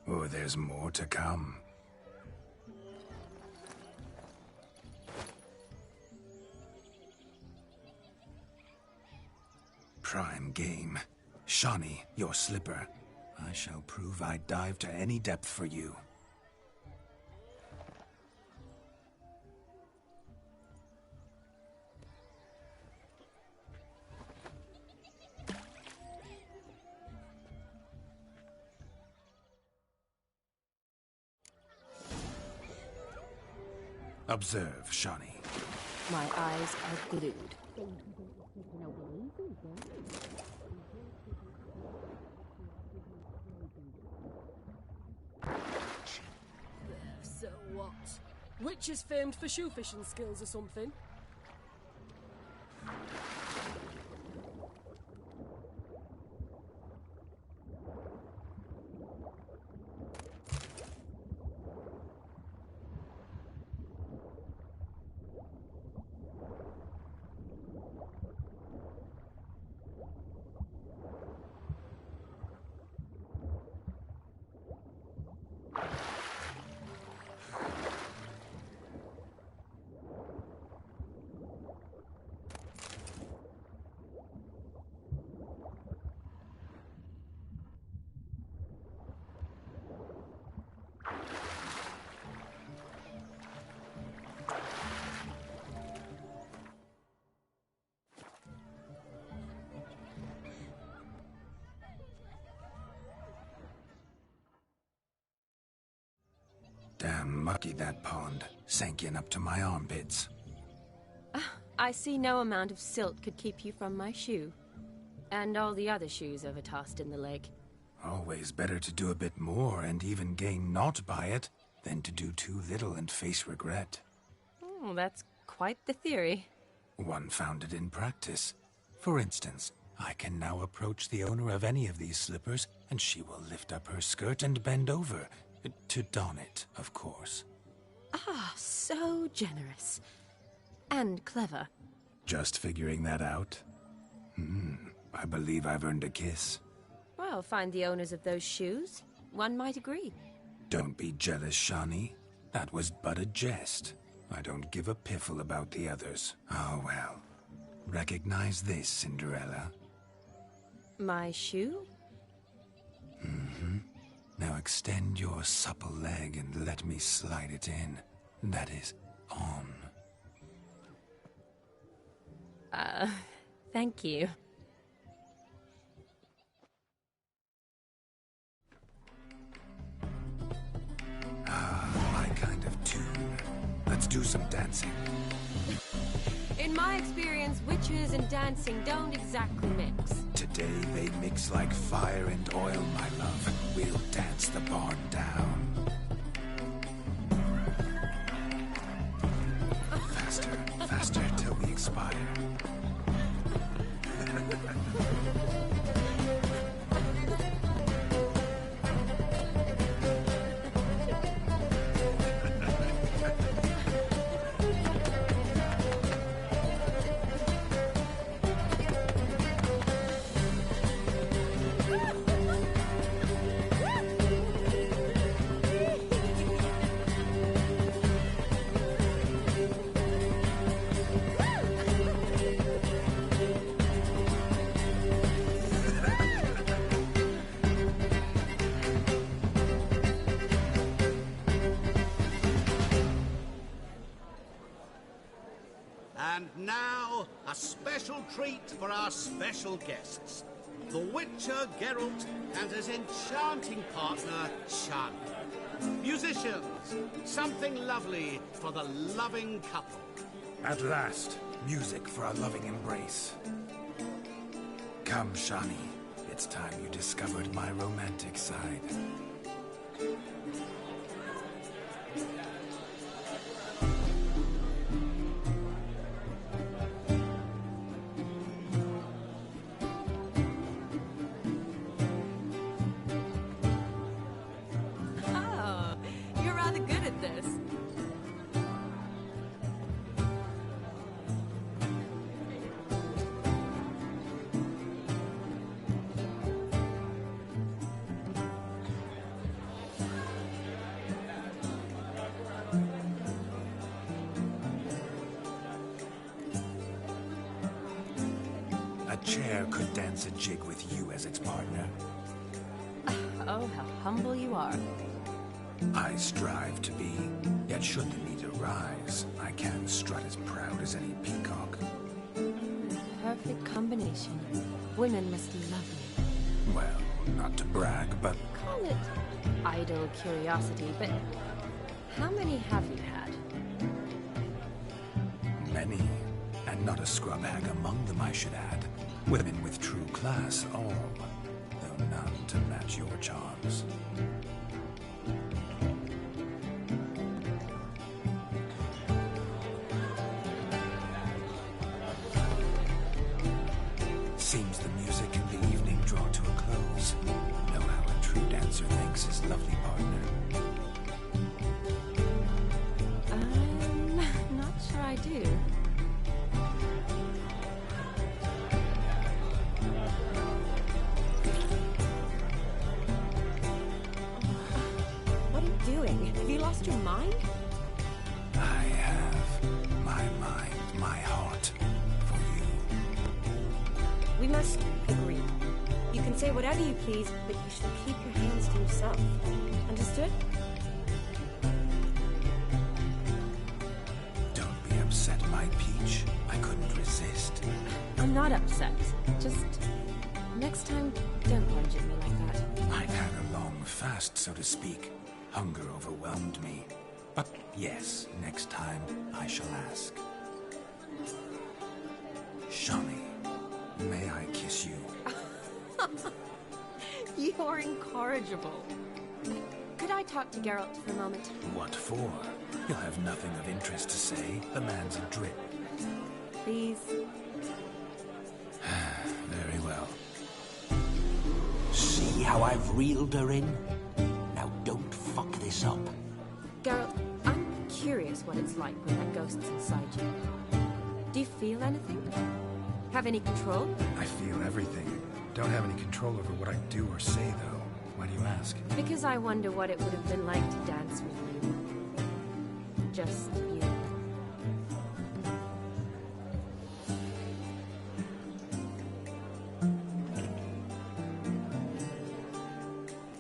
Oh, there's more to come. Prime game. Shawnee, your slipper. I shall prove I'd dive to any depth for you. Observe, Shawnee. My eyes are glued. So what? Witch is famed for shoe fishing skills or something? Damn mucky, that pond. Sank in up to my armpits. I see no amount of silt could keep you from my shoe. And all the other shoes overtossed in the lake. Always better to do a bit more and even gain naught by it than to do too little and face regret. Oh, that's quite the theory. One founded in practice. For instance, I can now approach the owner of any of these slippers, and she will lift up her skirt and bend over. To don it, of course. Ah, so generous. And clever. Just figuring that out? I believe I've earned a kiss. Well, find the owners of those shoes. One might agree. Don't be jealous, Shawnee. That was but a jest. I don't give a piffle about the others. Oh, well. Recognize this, Cinderella. My shoe? Now extend your supple leg and let me slide it in. That is, on. Thank you. My kind of tune. Let's do some dancing. In my experience, witches and dancing don't exactly mix. Today they mix like fire and oil, my love. We'll dance the barn down. Faster, faster till we expire. And now, a special treat for our special guests. The Witcher, Geralt, and his enchanting partner, Shani. Musicians, something lovely for the loving couple. At last, music for our loving embrace. Come, Shani. It's time you discovered my romantic side. Oh, you're rather good at this. A chair could dance a jig with you as its partner. Oh, how humble you are. I strive to be, yet should the need arise, I can strut as proud as any peacock. Perfect combination. Women must love you. Well, not to brag, but Call it idle curiosity, but how many have you had? Not a scrub hag among them, I should add. Women with true class, all. Though none to match your charms. Seems the music and the evening draw to a close. Know how a true dancer thanks his lovely partner. I'm not sure I do. What are you doing? Have you lost your mind? I have my mind, my heart for you. We must agree. You can say whatever you please, but you should keep your hands to yourself. Understood? Don't be upset, my peach. I couldn't resist. I'm not upset. Just next time, don't lunge at me like that. I've had a long fast, so to speak. Hunger overwhelmed me. But yes, next time I shall ask. Shani, may I kiss you? You're incorrigible. Could I talk to Geralt for a moment? What for? He'll have nothing of interest to say. The man's adrip. Please? Very well. See how I've reeled her in? Now don't fuck this up. Geralt, I'm curious what it's like when that ghost's inside you. Do you feel anything? Have any control? I feel everything. Don't have any control over what I do or say, though. Why do you ask? Because I wonder what it would have been like to dance with you. Just you.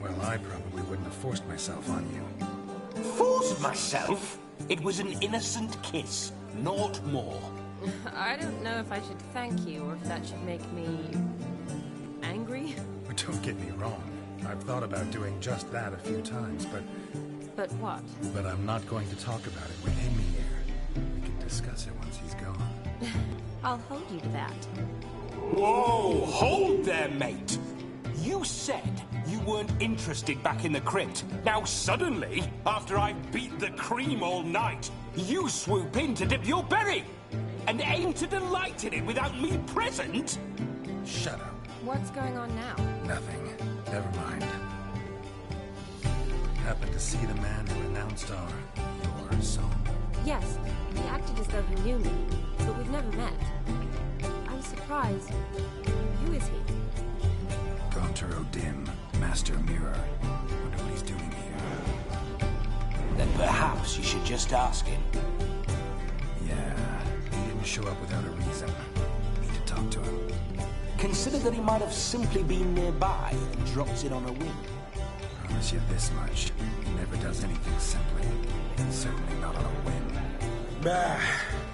Well, I probably wouldn't have forced myself on you. Forced myself? It was an innocent kiss, naught more. I don't know if I should thank you or if that should make me angry. But don't get me wrong. I've thought about doing just that a few times, but... But what? But I'm not going to talk about it with him here. We can discuss it once he's gone. I'll hold you to that. Whoa! Hold there, mate! You said you weren't interested back in the crypt. Now suddenly, after I've beat the cream all night, you swoop in to dip your berry! And aim to delight in it without me present? Shut up. What's going on now? Nothing. Never mind. Happened to see the man who announced your song. Yes, he acted as though he knew me, but we've never met. I was surprised. Who is he? Gaunter O'Dim, Master Mirror. Wonder what he's doing here. Then perhaps you should just ask him. Yeah, he didn't show up without a reason. Need to talk to him. Consider that he might have simply been nearby and dropped it on a whim. Promise you this much. He never does anything simply. Certainly not on a whim.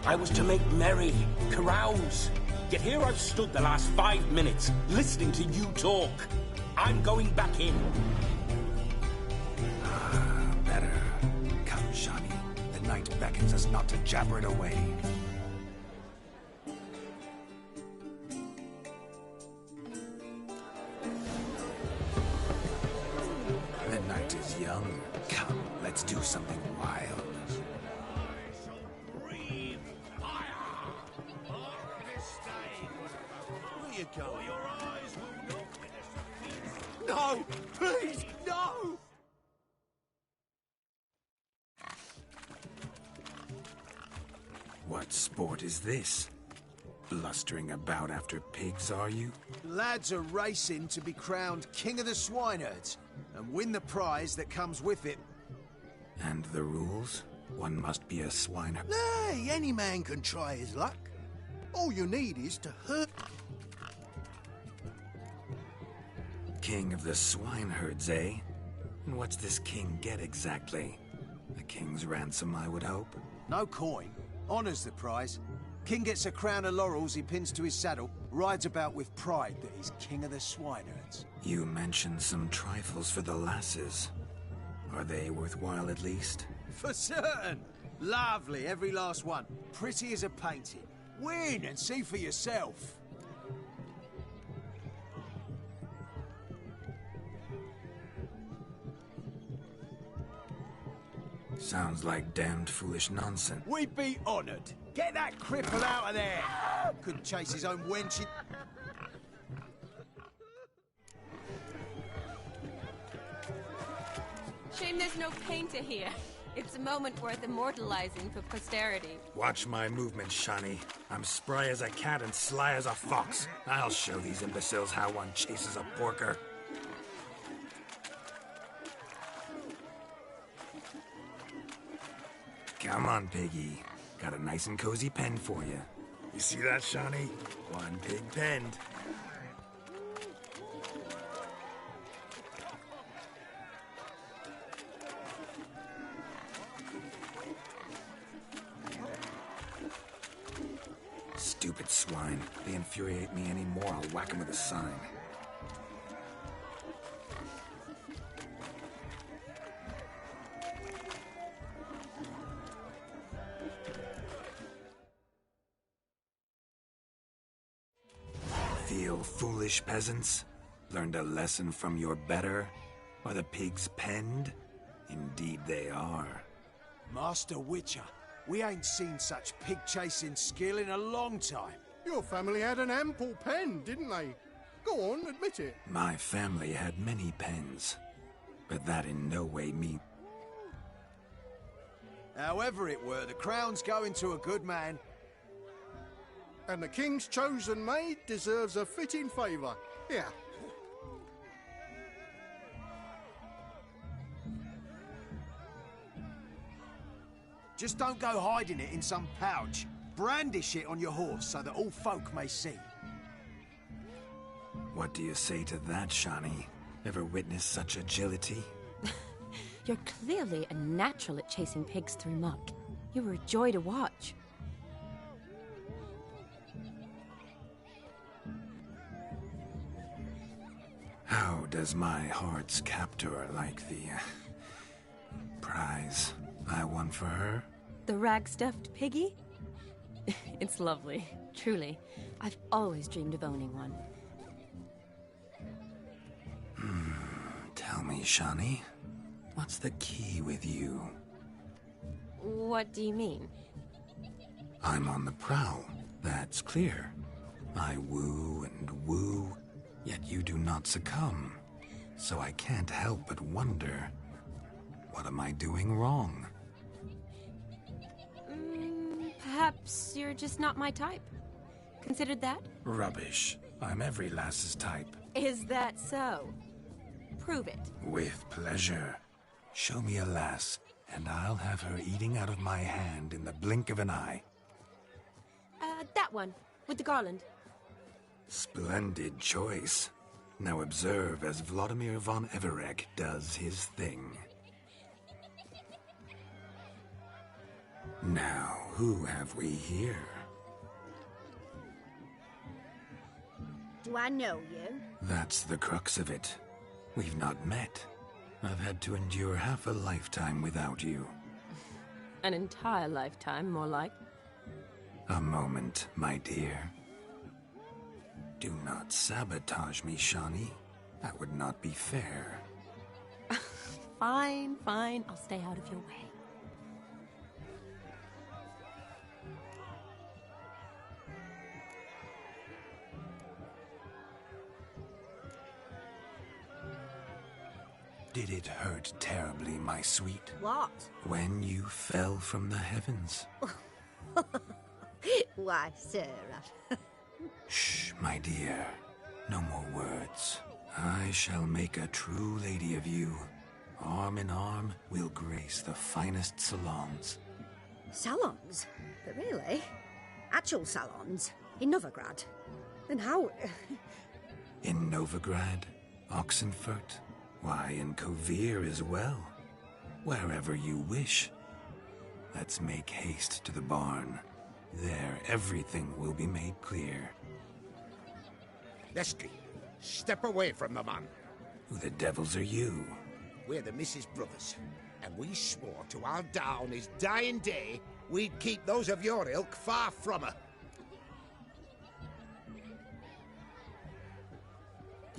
I was to make merry, carouse. Yet here I've stood the last 5 minutes, listening to you talk. I'm going back in. Better. Come, Shani. The night beckons us not to jabber it away. The night is young. Come, let's do something wild. Where you go? Your eyes will not witness the No! Please, no! What sport is this? Blustering about after pigs, are you? Lads are racing to be crowned King of the Swineherds and win the prize that comes with it. And the rules? One must be a swineherd. Nay, any man can try his luck. All you need is to hurt. King of the swineherds, eh? And what's this king get exactly? A king's ransom, I would hope. No coin. Honours the prize. King gets a crown of laurels he pins to his saddle, rides about with pride that he's King of the Swineherds. You mentioned some trifles for the lasses. Are they worthwhile at least? For certain. Lovely, every last one. Pretty as a painting. Win and see for yourself. Sounds like damned foolish nonsense. We'd be honoured. Get that cripple out of there. Couldn't chase his own wench. Shame there's no painter here. It's a moment worth immortalizing for posterity. Watch my movements, Shani. I'm spry as a cat and sly as a fox. I'll show these imbeciles how one chases a porker. Come on, Piggy. Got a nice and cozy pen for you. You see that, Shani? One pig penned. Stupid swine. They infuriate me anymore, I'll whack 'em with a sign. Feel foolish, peasants? Learned a lesson from your better? Are the pigs penned? Indeed they are. Master Witcher, we ain't seen such pig-chasing skill in a long time. Your family had an ample pen, didn't they? Go on, admit it. My family had many pens, but that in no way means... However it were, the crown's going to a good man. And the king's chosen maid deserves a fitting favour. Here. Just don't go hiding it in some pouch. Brandish it on your horse so that all folk may see. What do you say to that, Shani? Ever witnessed such agility? You're clearly a natural at chasing pigs through muck. You were a joy to watch. How does my heart's captor like the prize I won for her? The rag-stuffed piggy? It's lovely, truly. I've always dreamed of owning one. Tell me, Shani, what's the key with you? What do you mean? I'm on the prowl, that's clear. I woo and woo, yet you do not succumb. So I can't help but wonder, what am I doing wrong? Perhaps you're just not my type. Considered that? Rubbish. I'm every lass's type. Is that so? Prove it. With pleasure. Show me a lass, and I'll have her eating out of my hand in the blink of an eye. That one, with the garland. Splendid choice. Now observe as Vladimir von Everek does his thing. Now, who have we here? Do I know you? That's the crux of it. We've not met. I've had to endure half a lifetime without you. An entire lifetime, more like. A moment, my dear. Do not sabotage me, Shani. That would not be fair. Fine, fine. I'll stay out of your way. Did it hurt terribly, my sweet? What? When you fell from the heavens? Why, Sarah. Shh, my dear. No more words. I shall make a true lady of you. Arm in arm, we'll grace the finest salons. Salons? But really? Actual salons? In Novigrad? Then how... In Novigrad, Oxenfurt, why, in Kovir as well. Wherever you wish. Let's make haste to the barn. There, everything will be made clear. Lesky, step away from the man. Who the devils are you? We're the Mrs. Brothers, and we swore to our down his dying day we'd keep those of your ilk far from her.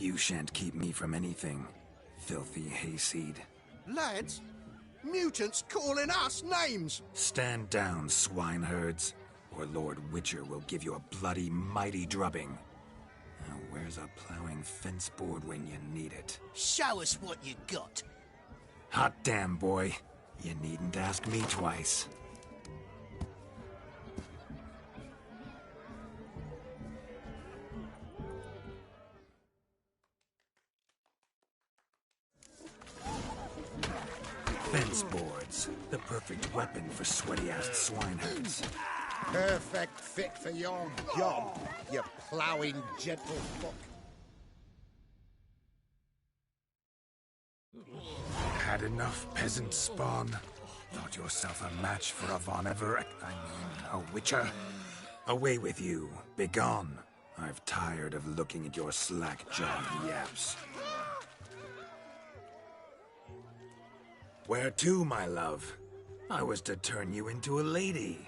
You shan't keep me from anything, filthy hayseed. Lads, mutants calling us names! Stand down, swineherds, or Lord Witcher will give you a bloody mighty drubbing. Now, where's a plowing fence board when you need it? Show us what you got. Hot damn, boy. You needn't ask me twice. Fence boards. The perfect weapon for sweaty-ass swineherds. Perfect fit for your job, you ploughing gentlefolk. Had enough, peasant spawn? Thought yourself a match for a Von Everett? A Witcher? Away with you. Begone. I've tired of looking at your slack-jawed yaps. Where to, my love? I was to turn you into a lady.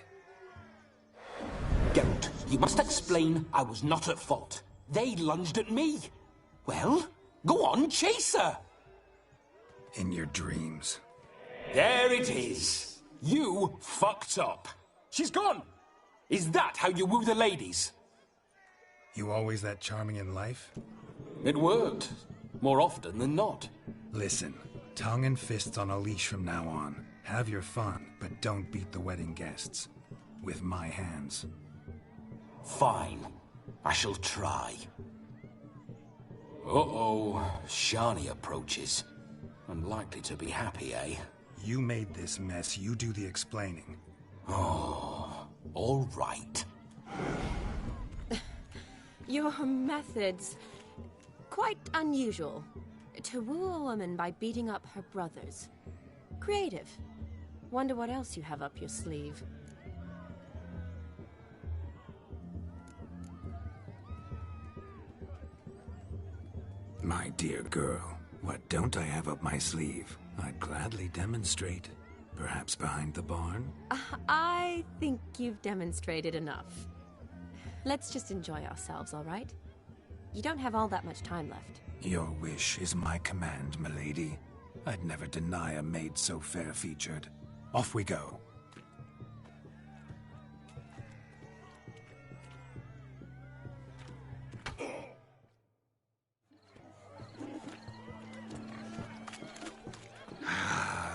Geralt, you must explain I was not at fault. They lunged at me. Well, go on, chase her. In your dreams. There it is. You fucked up. She's gone. Is that how you woo the ladies? You always that charming in life? It worked. More often than not. Listen, tongue and fists on a leash from now on. Have your fun, but don't beat the wedding guests. With my hands. Fine. I shall try. Uh-oh. Shani approaches. Unlikely to be happy, eh? You made this mess. You do the explaining. Oh, all right. Your methods... quite unusual. To woo a woman by beating up her brothers. Creative. Wonder what else you have up your sleeve. My dear girl, what don't I have up my sleeve? I'd gladly demonstrate. Perhaps behind the barn? I think you've demonstrated enough. Let's just enjoy ourselves, all right? You don't have all that much time left. Your wish is my command, milady. I'd never deny a maid so fair-featured. Off we go.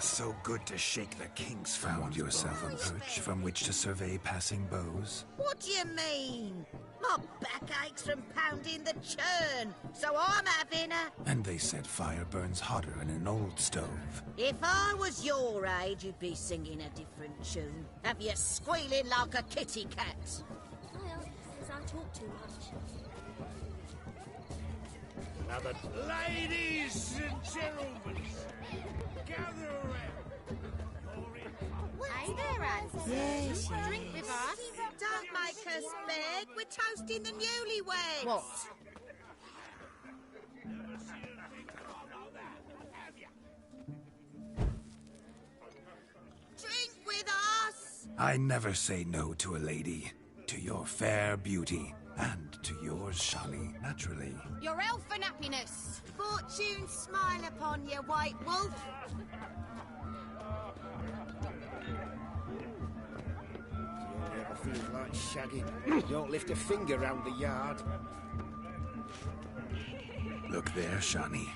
So good to shake the kinks. Found yourself a perch from which to survey passing beaux? What do you mean? My back aches from pounding the churn, so I'm having a... And they said fire burns hotter in an old stove. If I was your age, you'd be singing a different tune. Have you squealing like a kitty cat? Well, because I talk too much. Now ladies and gentlemen, gather around. Hey there, Andy. Yes, Drink with us. Don't make us beg. We're toasting the newlyweds. What? Drink with us. I never say no to a lady. To your fair beauty. And to yours, Shani, naturally. Your elfin happiness. Fortune smile upon you, white wolf. Never feels like shagging. Don't lift a finger round the yard. Look there, Shani.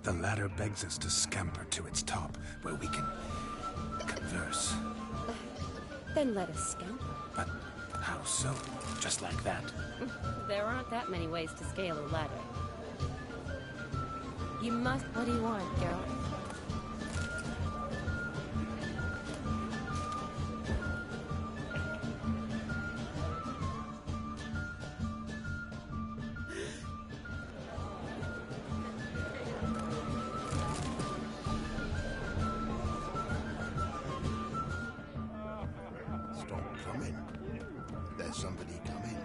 The ladder begs us to scamper to its top, where we can converse. Then let us scamper. But how so? Just like that? There aren't that many ways to scale a ladder. You must... What do you want, Geralt? Stop coming. There's somebody coming.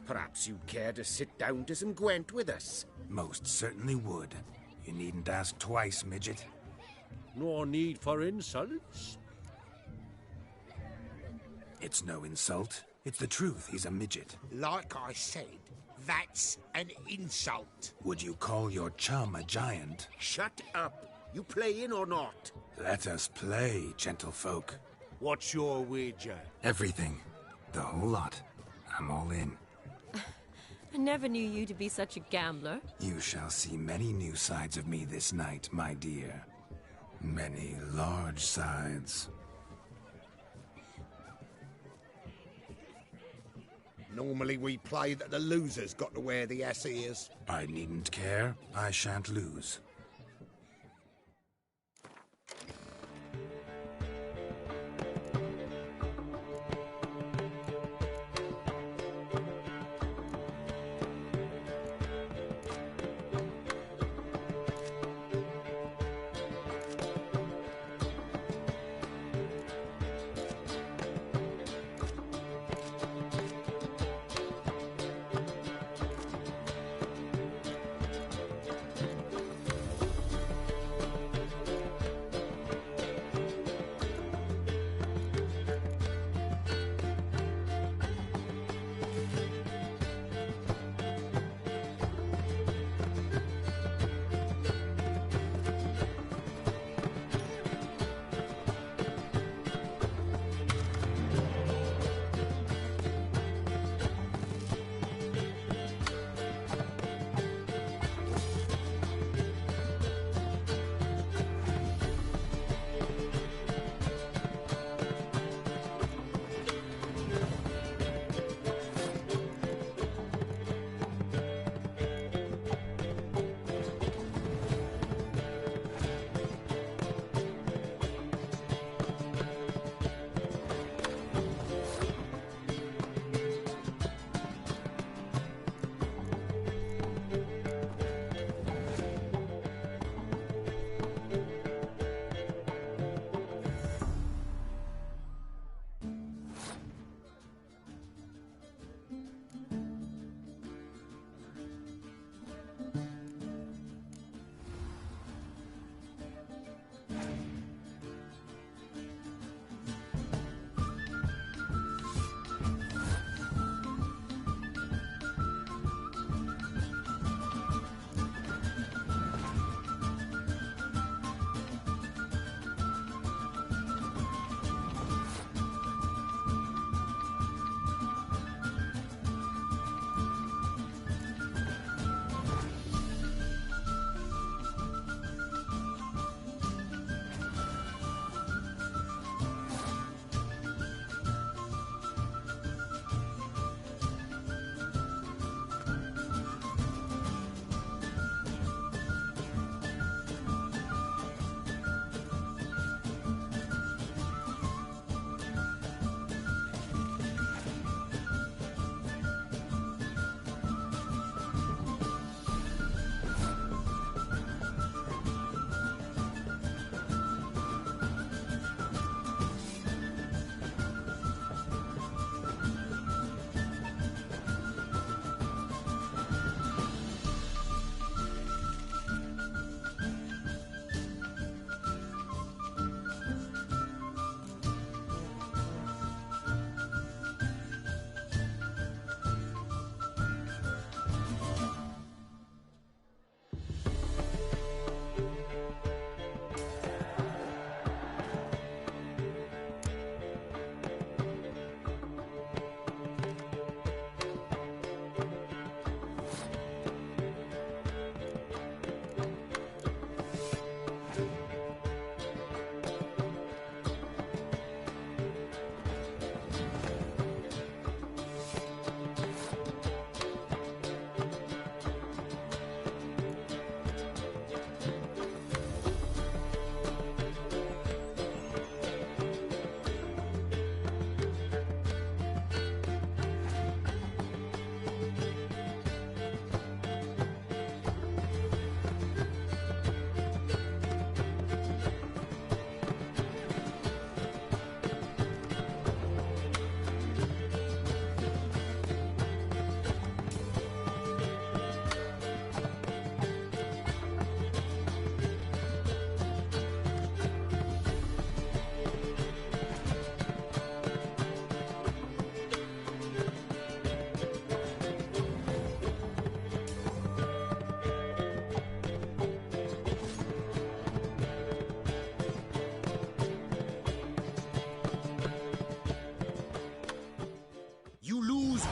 Perhaps you'd care to sit down to some Gwent with us. Most certainly would. You needn't ask twice, midget. No need for insults. It's no insult. It's the truth. He's a midget. Like I said, that's an insult. Would you call your chum a giant? Shut up. You playing or not? Let us play, gentlefolk. What's your wager? Everything. The whole lot. I'm all in. I never knew you to be such a gambler. You shall see many new sides of me this night, my dear. Many large sides. Normally we play that the loser's got to wear the ass ears. I needn't care. I shan't lose.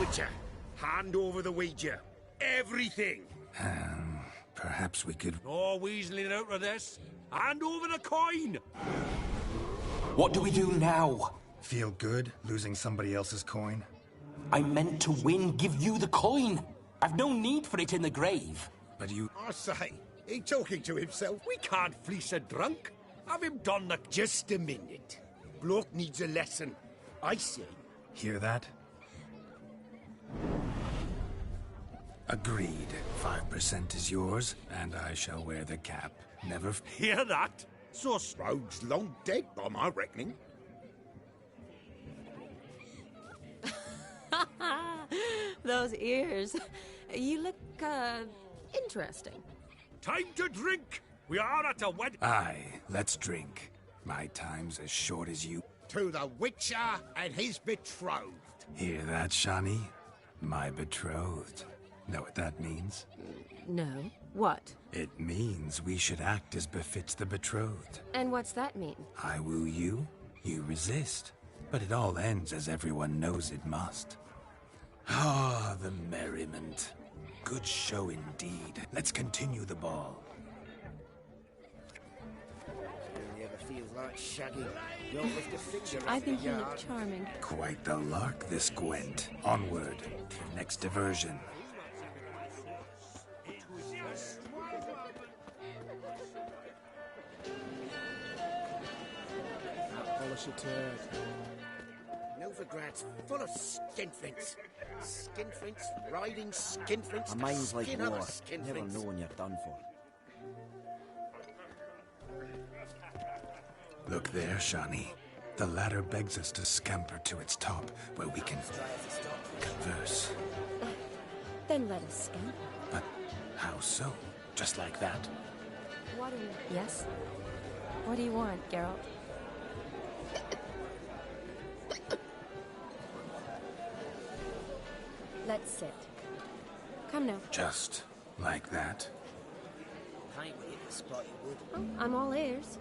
Witcher, hand over the wager. Everything. Perhaps we could... No weaseling out of this. Hand over the coin. What do we do now? Feel good losing somebody else's coin? I meant to win, give you the coin. I've no need for it in the grave. But you... I say, he talking to himself. We can't fleece a drunk. Have him done the... Just a minute. Bloke needs a lesson. I say. Hear that? Agreed. 5% is yours, and I shall wear the cap. Never... Hear that? So Sprout's long dead by my reckoning. Those ears. You look, interesting. Time to drink! We are at a wedding. Aye, let's drink. My time's as short as you. To the Witcher and his betrothed. Hear that, Shani? My betrothed. Know what that means? No. What? It means we should act as befits the betrothed. And what's that mean? I woo you, you resist. But it all ends as everyone knows it must. Ah, the merriment. Good show indeed. Let's continue the ball. I think you look charming. Quite the lark, this Gwent. Onward. Next diversion. Polish a turd. Novigrad's full of skinflints. Skinflints, riding skinflints. A mind's like skin war. other skinflints. Never know when you're done for. Look there, Shani. The ladder begs us to scamper to its top, where we can converse. Then let us scamper. But how so? Just like that? What do you... Yes? What do you want, Geralt? Let's sit. Come now. Just like that? Oh, I'm all ears.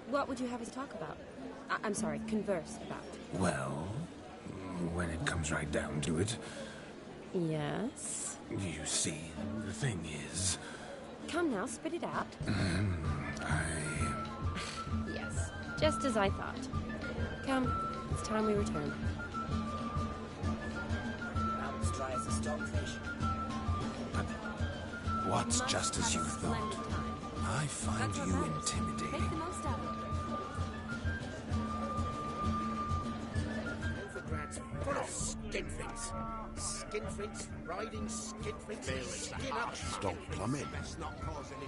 What would you have us talk about? I'm sorry, converse about. Well, when it comes right down to it... Yes? You see, the thing is... Come now, spit it out. Yes, just as I thought. Come, it's time we return. But what's just as you thought? I find you intimidating. Make the most of it. Novigrad's full of skinflints. Skinflints, riding skinflints. Skin up. Stop plumbing.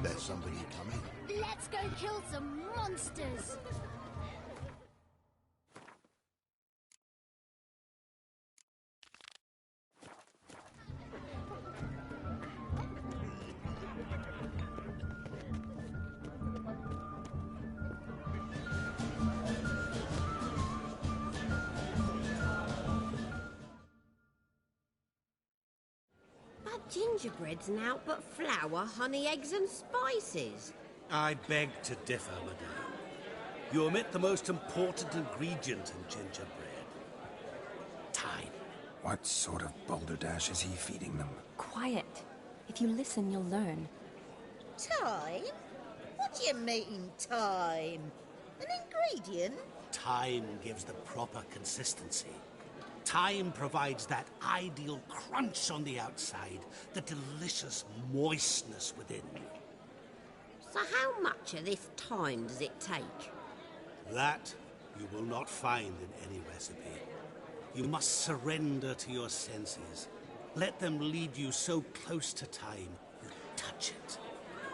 There's somebody coming. Let's go kill some monsters. Gingerbread's naught but flour, honey, eggs and spices. I beg to differ, madame. You omit the most important ingredient in gingerbread. Time. What sort of balderdash is he feeding them? Quiet. If you listen, you'll learn. Time? What do you mean, time? An ingredient? Time gives the proper consistency. Time provides that ideal crunch on the outside, the delicious moistness within. So how much of this time does it take? That you will not find in any recipe. You must surrender to your senses. Let them lead you so close to time, you touch it.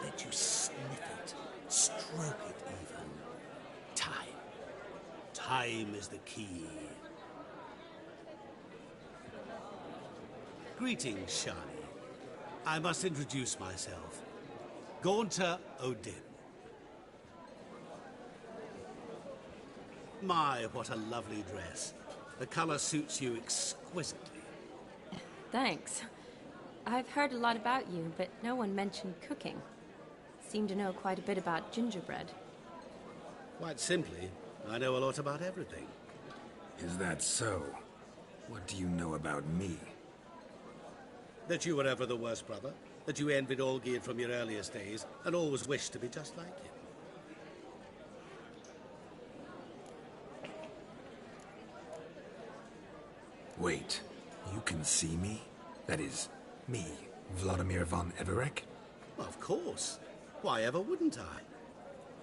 Let you sniff it, stroke it even. Time. Time is the key. Greetings, Shani. I must introduce myself. Gaunter Odin. My, what a lovely dress. The color suits you exquisitely. Thanks. I've heard a lot about you, but no one mentioned cooking. Seem to know quite a bit about gingerbread. Quite simply, I know a lot about everything. Is that so? What do you know about me? That you were ever the worst brother, that you envied Olgierd from your earliest days, and always wished to be just like him. Wait, you can see me? That is, me, Vladimir von Everec? Of course. Why ever wouldn't I?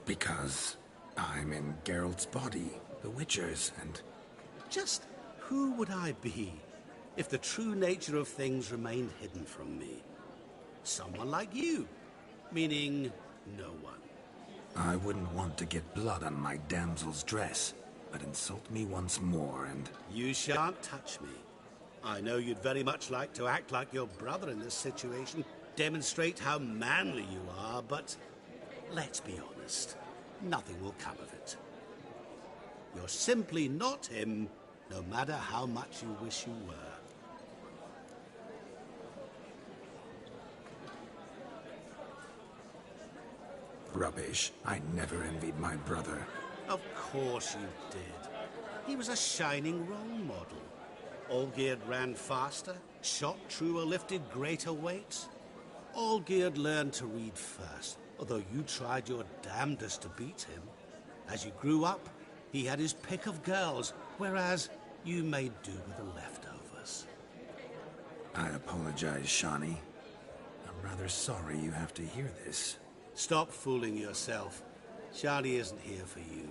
Because I'm in Geralt's body, the Witcher's, and... Just who would I be if the true nature of things remained hidden from me? Someone like you, meaning no one. I wouldn't want to get blood on my damsel's dress, but insult me once more and... You shan't touch me. I know you'd very much like to act like your brother in this situation, demonstrate how manly you are, but let's be honest, nothing will come of it. You're simply not him, no matter how much you wish you were. Rubbish. I never envied my brother. Of course you did. He was a shining role model. Olgierd ran faster, shot truer, lifted greater weights. Olgierd learned to read first, although you tried your damnedest to beat him. As you grew up, he had his pick of girls, whereas you made do with the leftovers. I apologize, Shani. I'm rather sorry you have to hear this. Stop fooling yourself. Shani isn't here for you.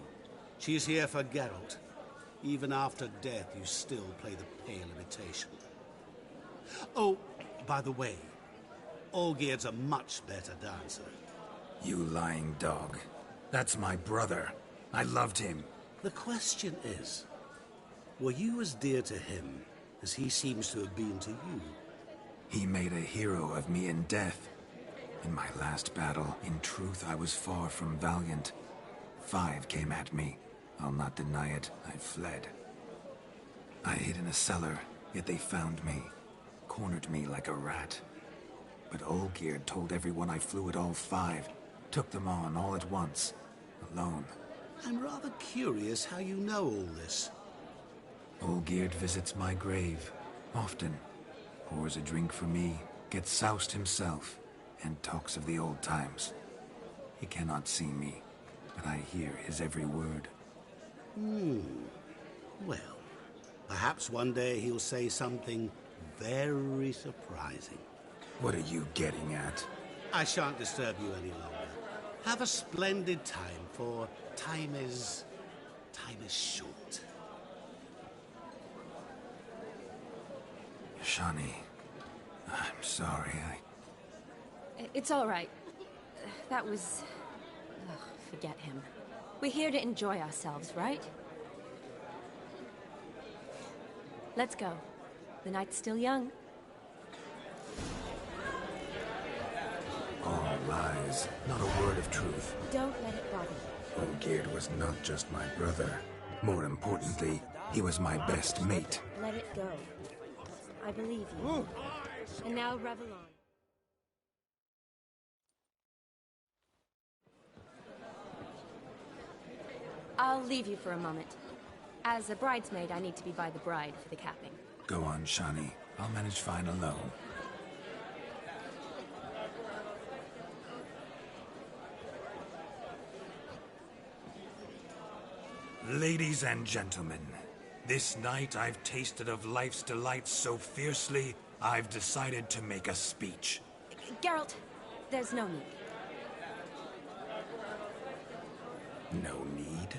She's here for Geralt. Even after death, you still play the pale imitation. Oh, by the way, Olgierd's a much better dancer. You lying dog. That's my brother. I loved him. The question is, were you as dear to him as he seems to have been to you? He made a hero of me in death. In my last battle, in truth, I was far from valiant. 5 came at me. I'll not deny it, I fled. I hid in a cellar, yet they found me. Cornered me like a rat. But Olgierd told everyone I flew at all 5. Took them on all at once. Alone. I'm rather curious how you know all this. Olgierd visits my grave. Often. Pours a drink for me. Gets soused himself. And talks of the old times. He cannot see me, but I hear his every word. Well, perhaps one day he'll say something very surprising. What are you getting at? I shan't disturb you any longer. Have a splendid time, for time is short. Shani, I'm sorry, It's all right. That was... Ugh, forget him. We're here to enjoy ourselves, right? Let's go. The night's still young. All lies, not a word of truth. Don't let it bother you. Olgierd was not just my brother. More importantly, he was my best mate. Let it go. I believe you. And now revel on. I'll leave you for a moment. As a bridesmaid, I need to be by the bride for the capping. Go on, Shani. I'll manage fine alone. Ladies and gentlemen, this night I've tasted of life's delights so fiercely, I've decided to make a speech. Geralt, there's no need. No need?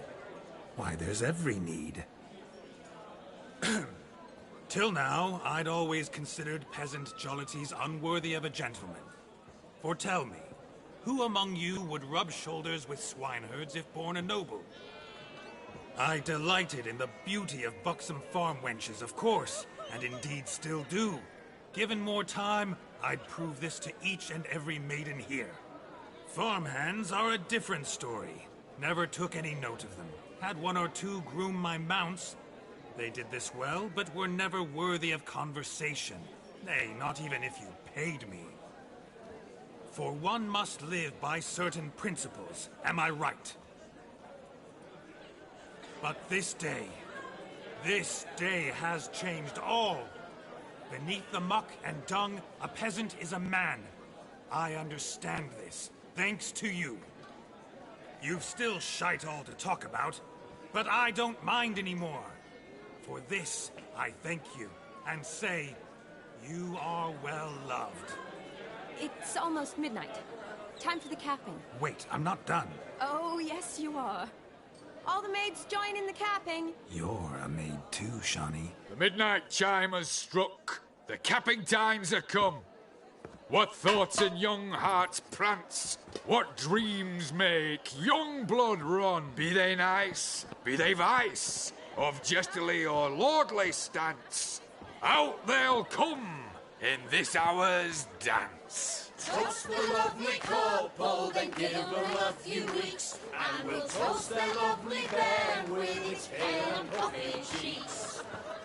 Why, there's every need. Till now, I'd always considered peasant jollities unworthy of a gentleman. For tell me, who among you would rub shoulders with swineherds if born a noble? I delighted in the beauty of buxom farm wenches, of course, and indeed still do. Given more time, I'd prove this to each and every maiden here. Farmhands are a different story. Never took any note of them. Had 1 or 2 groom my mounts. They did this well, but were never worthy of conversation. Nay, not even if you paid me. For one must live by certain principles, am I right? But this day has changed all. Beneath the muck and dung, a peasant is a man. I understand this, thanks to you. You've still shite all to talk about, but I don't mind anymore. For this, I thank you, and say, you are well loved. It's almost midnight. Time for the capping. Wait, I'm not done. Oh, yes, you are. All the maids join in the capping. You're a maid too, Shawnee. The midnight chime has struck. The capping times are come. What thoughts in young hearts prance? What dreams make young blood run? Be they nice, be they vice, of jestily or lordly stance, out they'll come in this hour's dance. Toast the lovely couple, then give them a few weeks, and we'll toast their lovely bairn with its pale and puffy cheeks.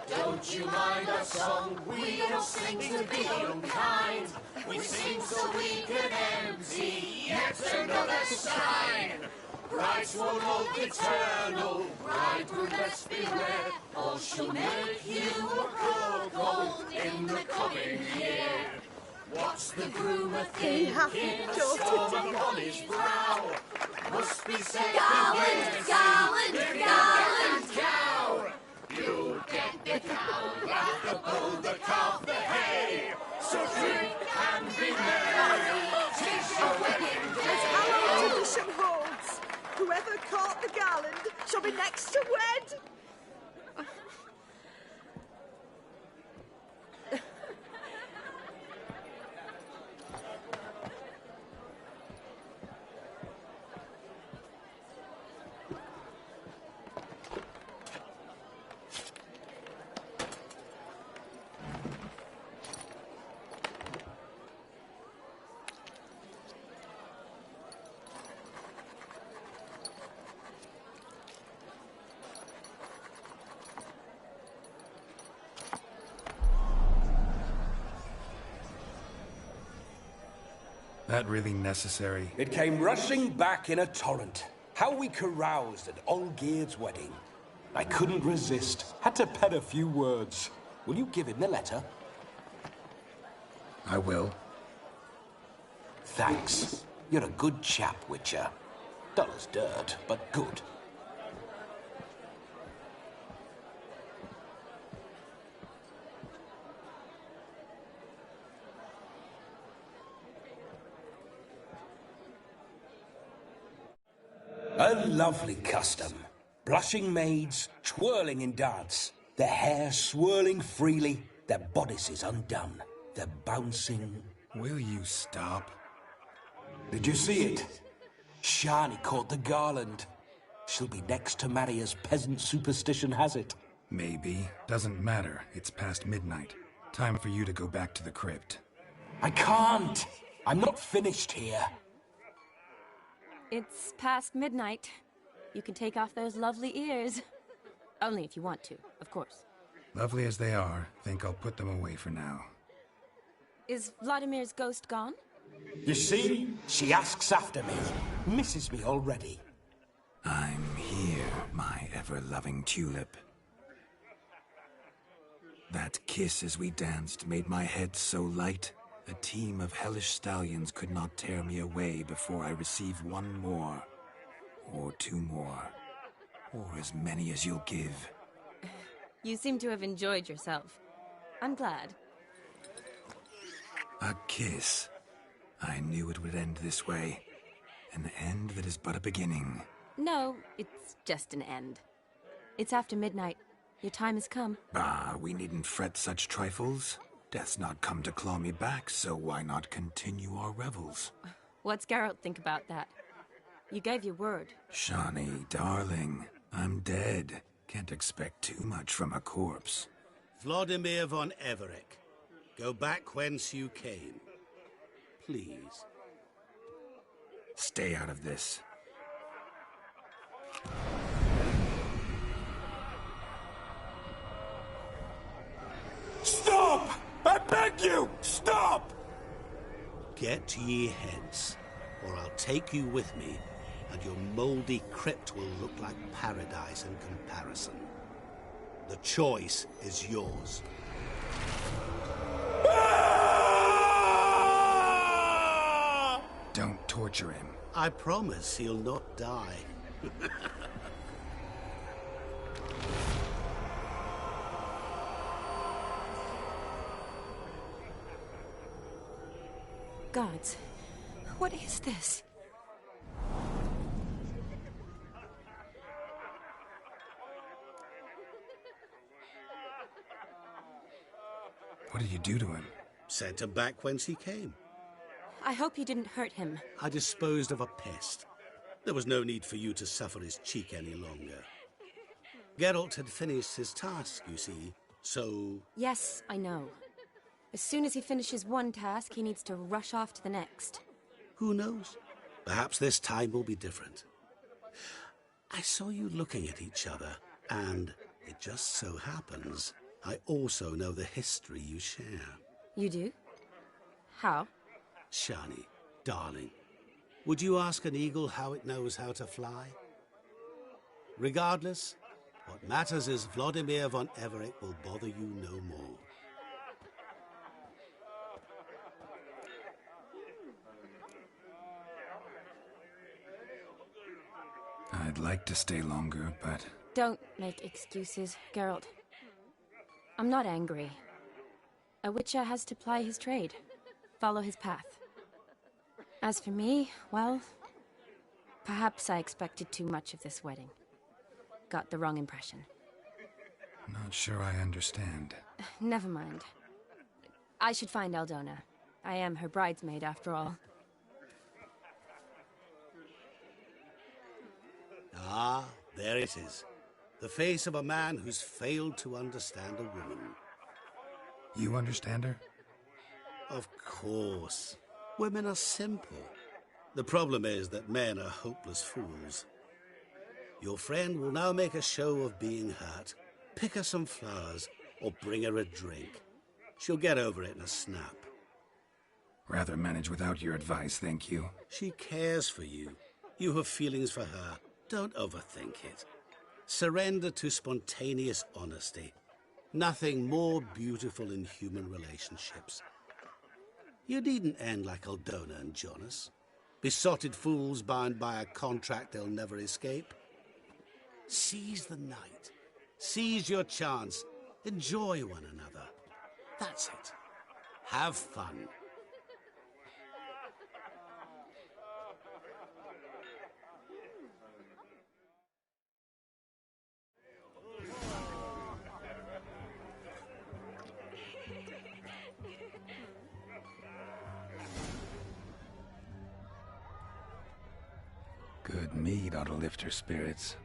Don't you mind our song? We don't sing to be unkind. We sing so we can empty yet another sign. Brides won't hold eternal, bridegroom best beware, or she'll make you a cuckold in the coming year. What's the groom a thinking? Storm upon his brow. Must be said, gallant, gallant, gallant cow. You get the cow, laugh the bull, the calf, the hay. So drink and be merry, 'tis your wedding day. As our tradition holds, whoever caught the garland shall be next to wed. That really necessary? It came rushing back in a torrent. How we caroused at Olgierd's wedding. I couldn't resist. Had to pen a few words. Will you give him the letter? I will. Thanks. You're a good chap, Witcher. Dull as dirt, but good. A lovely custom. Blushing maids, twirling in dance, their hair swirling freely, their bodices undone, their bouncing... Will you stop? Did you see it? Shani caught the garland. She'll be next to marry as peasant superstition has it. Maybe. Doesn't matter. It's past midnight. Time for you to go back to the crypt. I can't! I'm not finished here. It's past midnight. You can take off those lovely ears. Only if you want to, of course. Lovely as they are, think I'll put them away for now. Is Vladimir's ghost gone? You see? She asks after me. Misses me already. I'm here, my ever-loving tulip. That kiss as we danced made my head so light. A team of hellish stallions could not tear me away before I receive one more. Or two more. Or as many as you'll give. You seem to have enjoyed yourself. I'm glad. A kiss. I knew it would end this way. An end that is but a beginning. No, it's just an end. It's after midnight. Your time has come. Bah, we needn't fret such trifles. Death's not come to claw me back, so why not continue our revels? What's Geralt think about that? You gave your word. Shawnee, darling, I'm dead. Can't expect too much from a corpse. Vladimir von Everec, go back whence you came. Please. Stay out of this. Stop! I beg you! Stop! Get ye hence, or I'll take you with me, and your mouldy crypt will look like paradise in comparison. The choice is yours. Don't torture him. I promise he'll not die. Gods, what is this? What did you do to him? Sent him back whence he came. I hope you didn't hurt him. I disposed of a pest. There was no need for you to suffer his cheek any longer. Geralt had finished his task, you see, so... Yes, I know. As soon as he finishes one task, he needs to rush off to the next. Who knows? Perhaps this time will be different. I saw you looking at each other, and it just so happens I also know the history you share. You do? How? Shani, darling, would you ask an eagle how it knows how to fly? Regardless, what matters is Vladimir von Everec will bother you no more. I'd like to stay longer, but... Don't make excuses, Geralt. I'm not angry. A witcher has to ply his trade, follow his path. As for me, well, perhaps I expected too much of this wedding. Got the wrong impression. Not sure I understand. Never mind. I should find Aldona. I am her bridesmaid, after all. Ah, there it is. The face of a man who's failed to understand a woman. You understand her? Of course. Women are simple. The problem is that men are hopeless fools. Your friend will now make a show of being hurt, pick her some flowers, or bring her a drink. She'll get over it in a snap. Rather manage without your advice, thank you. She cares for you. You have feelings for her. Don't overthink it. Surrender to spontaneous honesty. Nothing more beautiful in human relationships. You needn't end like Aldona and Jonas. Besotted fools bound by a contract they'll never escape. Seize the night. Seize your chance. Enjoy one another. That's it. Have fun. Good mead ought to lift her spirits.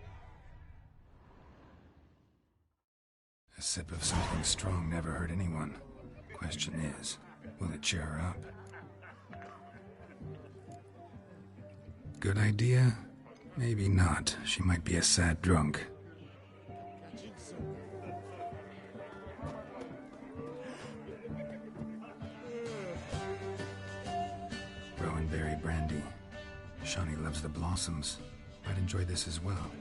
A sip of something strong never hurt anyone. Question is, will it cheer her up? Good idea? Maybe not. She might be a sad drunk. Rowanberry brandy. Shani loves the blossoms. Might enjoy this as well.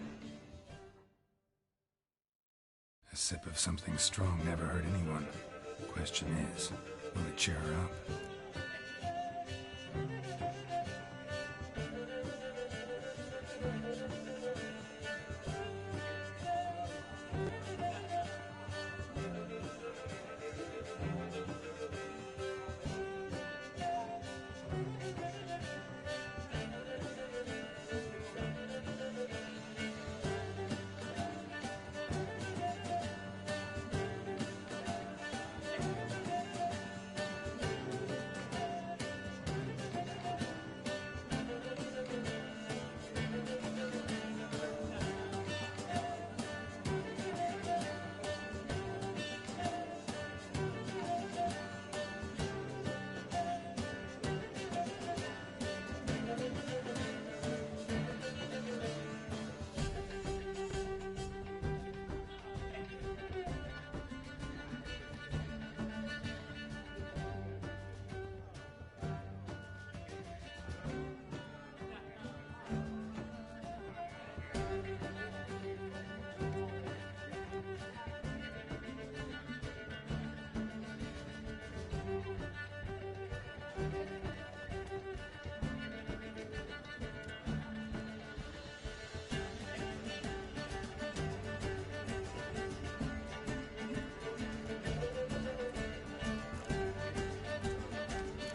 A sip of something strong never hurt anyone. Question is, will it cheer her up?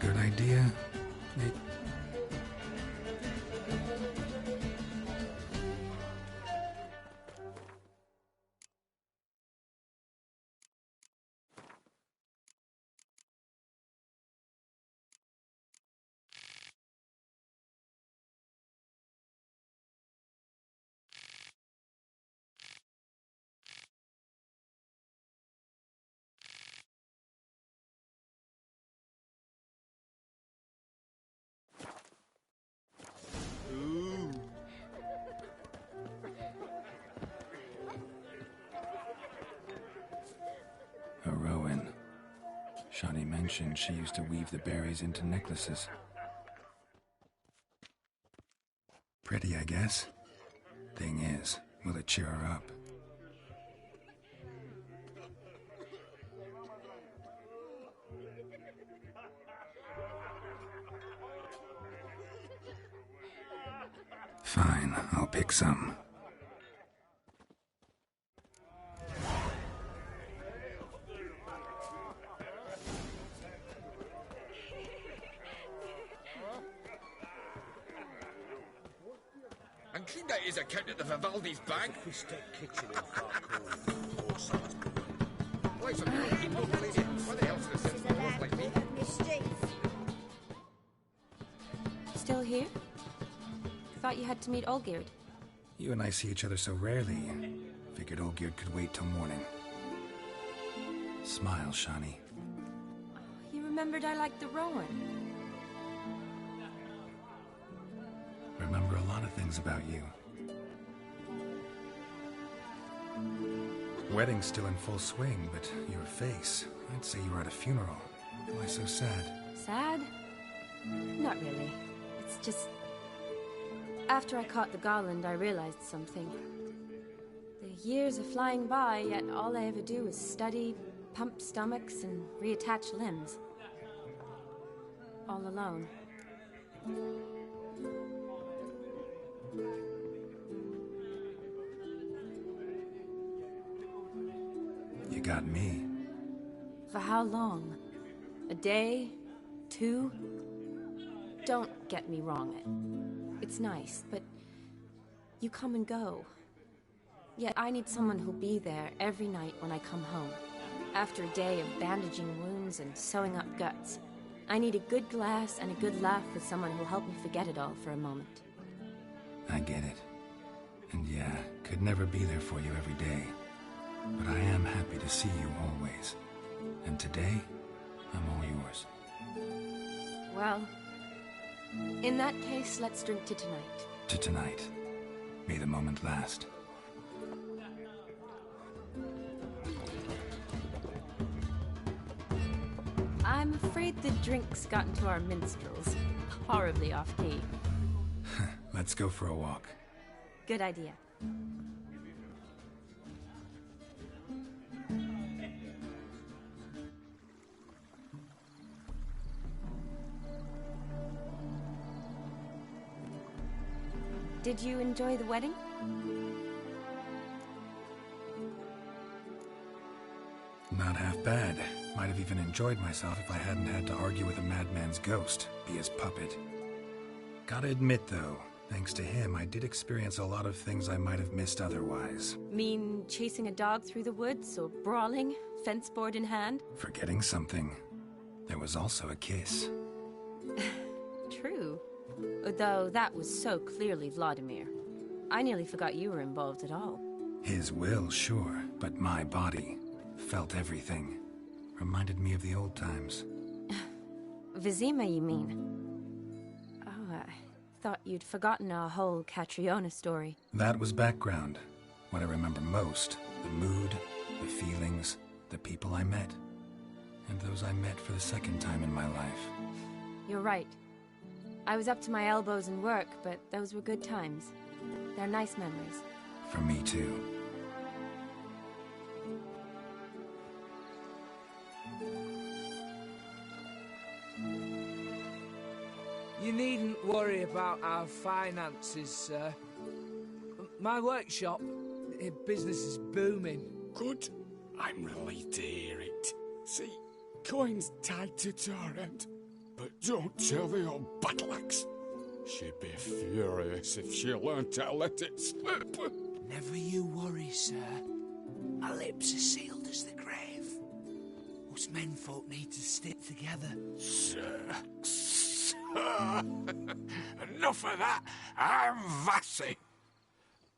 good idea? A Rowan. Shawnee mentioned she used to weave the berries into necklaces. Pretty, I guess. Thing is, will it cheer her up? Fine, I'll pick some. And clean that his account at the Vivaldi's bank. Why some people clean it? Why the hell's the sense of work like me? Still here? Thought you had to meet Olgierd. You and I see each other so rarely. Figured Olgierd could wait till morning. Smile, Shawnee. You remembered I liked the Rowan. Remember a lot of things about you. Wedding's still in full swing, but your face, I'd say you were at a funeral. Why so sad? Sad? Not really. It's just... After I caught the garland, I realized something. The years are flying by, yet all I ever do is study, pump stomachs, and reattach limbs. All alone. You got me. For how long? A day? 2? Don't get me wrong. It's nice, but you come and go. Yet I need someone who'll be there every night when I come home. After a day of bandaging wounds and sewing up guts, I need a good glass and a good laugh with someone who'll help me forget it all for a moment. I get it. And yeah, could never be there for you every day. But I am happy to see you always. And today, I'm all yours. Well, in that case, let's drink to tonight. To tonight. May the moment last. I'm afraid the drinks got into our minstrels. Horribly off-key. Let's go for a walk. Good idea. Did you enjoy the wedding? Not half bad. Might have even enjoyed myself if I hadn't had to argue with a madman's ghost, be his puppet. Gotta admit, though, thanks to him, I did experience a lot of things I might have missed otherwise. Mean chasing a dog through the woods, or brawling, fence board in hand? Forgetting something. There was also a kiss. True. Though that was so clearly Vladimir. I nearly forgot you were involved at all. His will, sure, but my body felt everything. Reminded me of the old times. Vizima, you mean? Oh, I thought you'd forgotten our whole Catriona story. That was background. What I remember most, the mood, the feelings, the people I met. And those I met for the second time in my life. You're right. I was up to my elbows in work, but those were good times. They're nice memories. For me, too. You needn't worry about our finances, sir. My workshop, business is booming. Good. I'm relieved to hear it. See, coins tied to Torrent. But don't tell the old battle-axe. She'd be furious if she learned to let it slip. Never you worry, sir. My lips are sealed as the grave. Us menfolk need to stick together. Sir. Enough of that. I'm Vassy.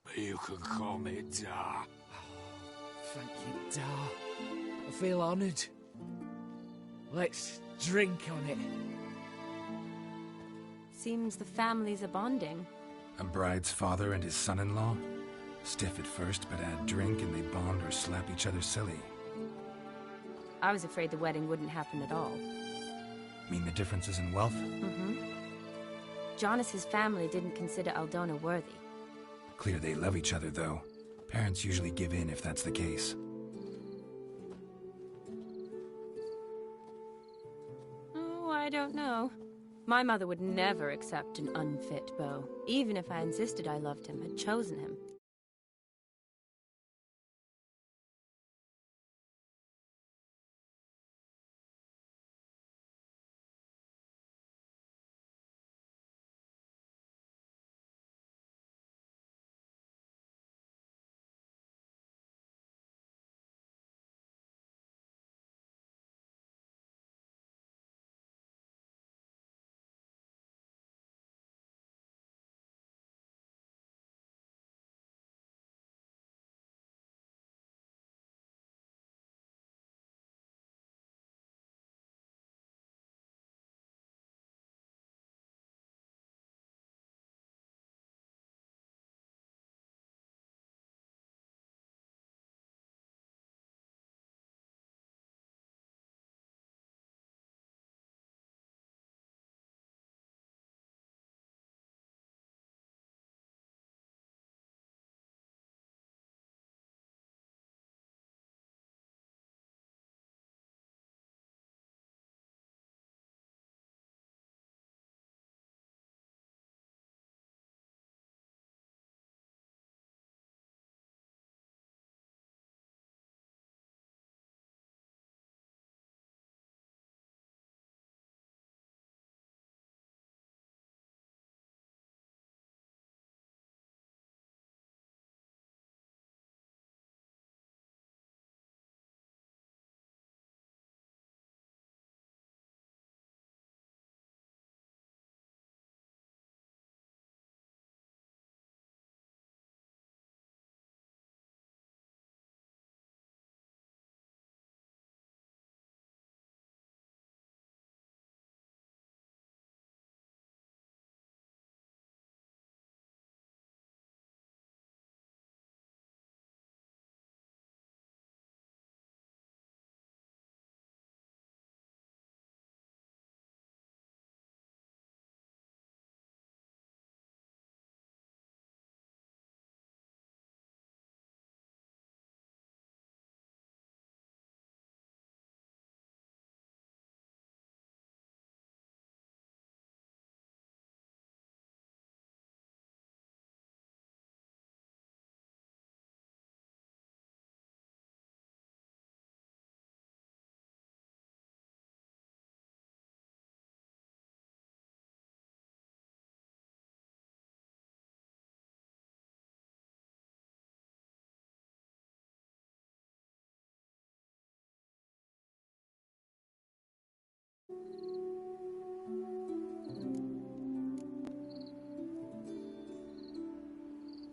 But you can call me Dar. Thank you, Dar. I feel honoured. Let's drink on it. Seems the families are bonding. A bride's father and his son-in-law? Stiff at first, but add drink and they bond or slap each other silly. I was afraid the wedding wouldn't happen at all. Mean the differences in wealth? Mm-hmm. Jonas's family didn't consider Aldona worthy. Clear they love each other, though. Parents usually give in if that's the case. Oh, I don't know. My mother would never accept an unfit beau, even if I insisted I loved him, had chosen him.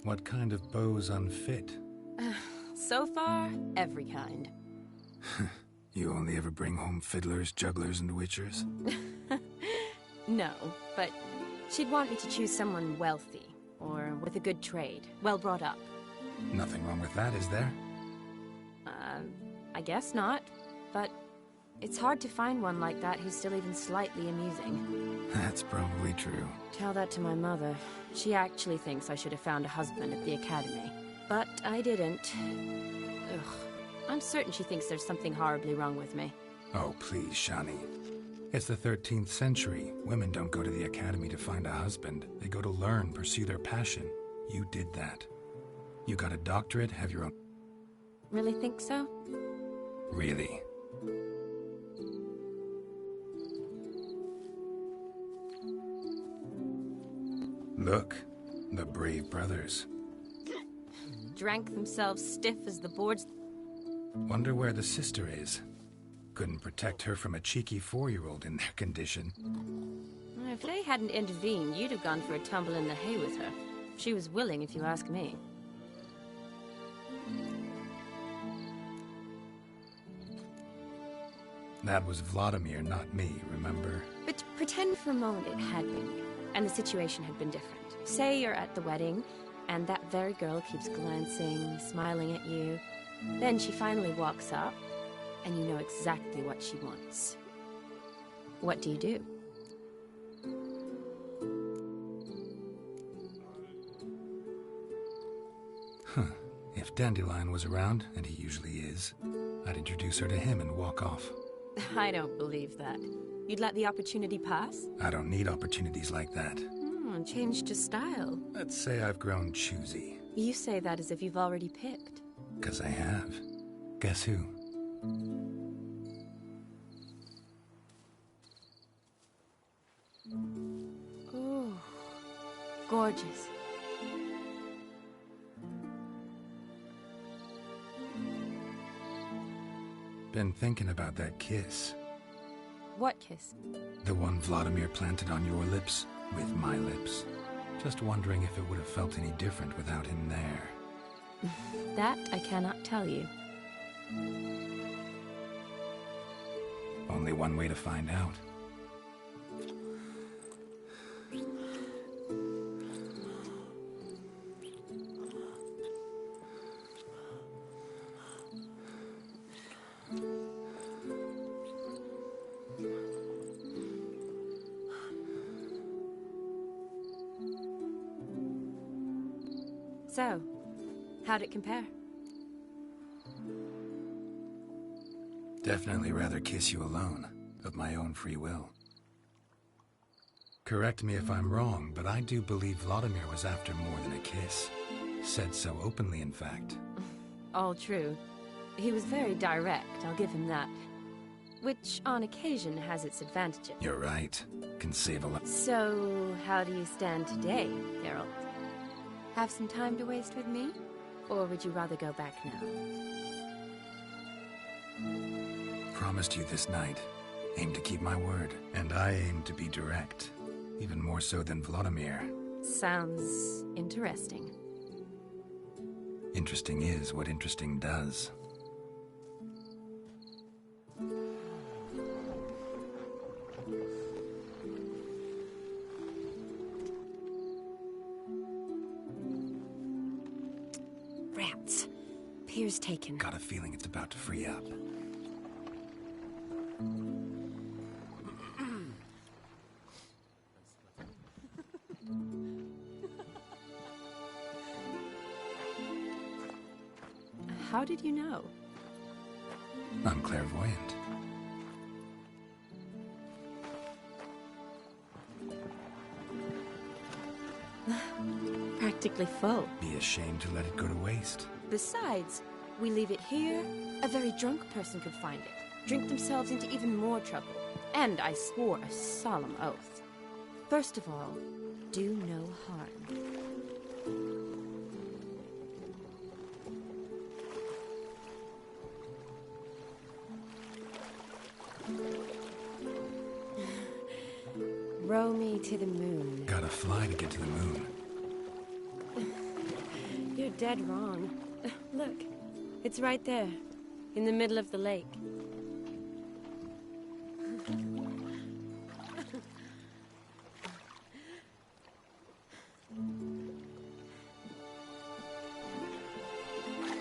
What kind of beau's unfit? So far, every kind. You only ever bring home fiddlers, jugglers, and witchers? No, but she'd want me to choose someone wealthy, or with a good trade, well brought up. Nothing wrong with that, is there? I guess not, but it's hard to find one like that who's still even slightly amusing. That's probably true. Tell that to my mother. She actually thinks I should have found a husband at the academy. But I didn't. Ugh. I'm certain she thinks there's something horribly wrong with me. Oh, please, Shani. It's the 13th century. Women don't go to the academy to find a husband. They go to learn, pursue their passion. You did that. You got a doctorate, have your own... Really think so? Really? Look, the brave brothers. Drank themselves stiff as the boards. Wonder where the sister is. Couldn't protect her from a cheeky 4-year-old in their condition. If they hadn't intervened, you'd have gone for a tumble in the hay with her. She was willing, if you ask me. That was Vladimir, not me, remember? But pretend for a moment it had been you, and the situation had been different. Say you're at the wedding, and that very girl keeps glancing, smiling at you. Then she finally walks up, and you know exactly what she wants. What do you do? Huh. If Dandelion was around, and he usually is, I'd introduce her to him and walk off. I don't believe that. You'd let the opportunity pass? I don't need opportunities like that. Changed your style. Let's say I've grown choosy. You say that as if you've already picked. 'Cause I have. Guess who? Ooh, gorgeous. Been thinking about that kiss. What kiss? The one Vladimir planted on your lips, with my lips. Just wondering if it would have felt any different without him there. That I cannot tell you. Only one way to find out. So, how'd it compare? Definitely rather kiss you alone, of my own free will. Correct me if I'm wrong, but I do believe Vladimir was after more than a kiss. Said so openly, in fact. All true. He was very direct, I'll give him that. Which, on occasion, has its advantages. You're right. Can save a lot. So, how do you stand today, Geralt? Have some time to waste with me? Or would you rather go back now? Promised you this night. Aim to keep my word. And I aim to be direct. Even more so than Vladimir. Sounds interesting. Interesting is what interesting does. Rats. Pier's taken. Got a feeling it's about to free up. How did you know? I'm clairvoyant. Practically full. Be ashamed to let it go to waste. Besides, we leave it here, a very drunk person could find it, drink themselves into even more trouble. And I swore a solemn oath. First of all, do no harm. Row me to the moon. Gotta fly to get to the moon. You're dead wrong. Look, it's right there, in the middle of the lake.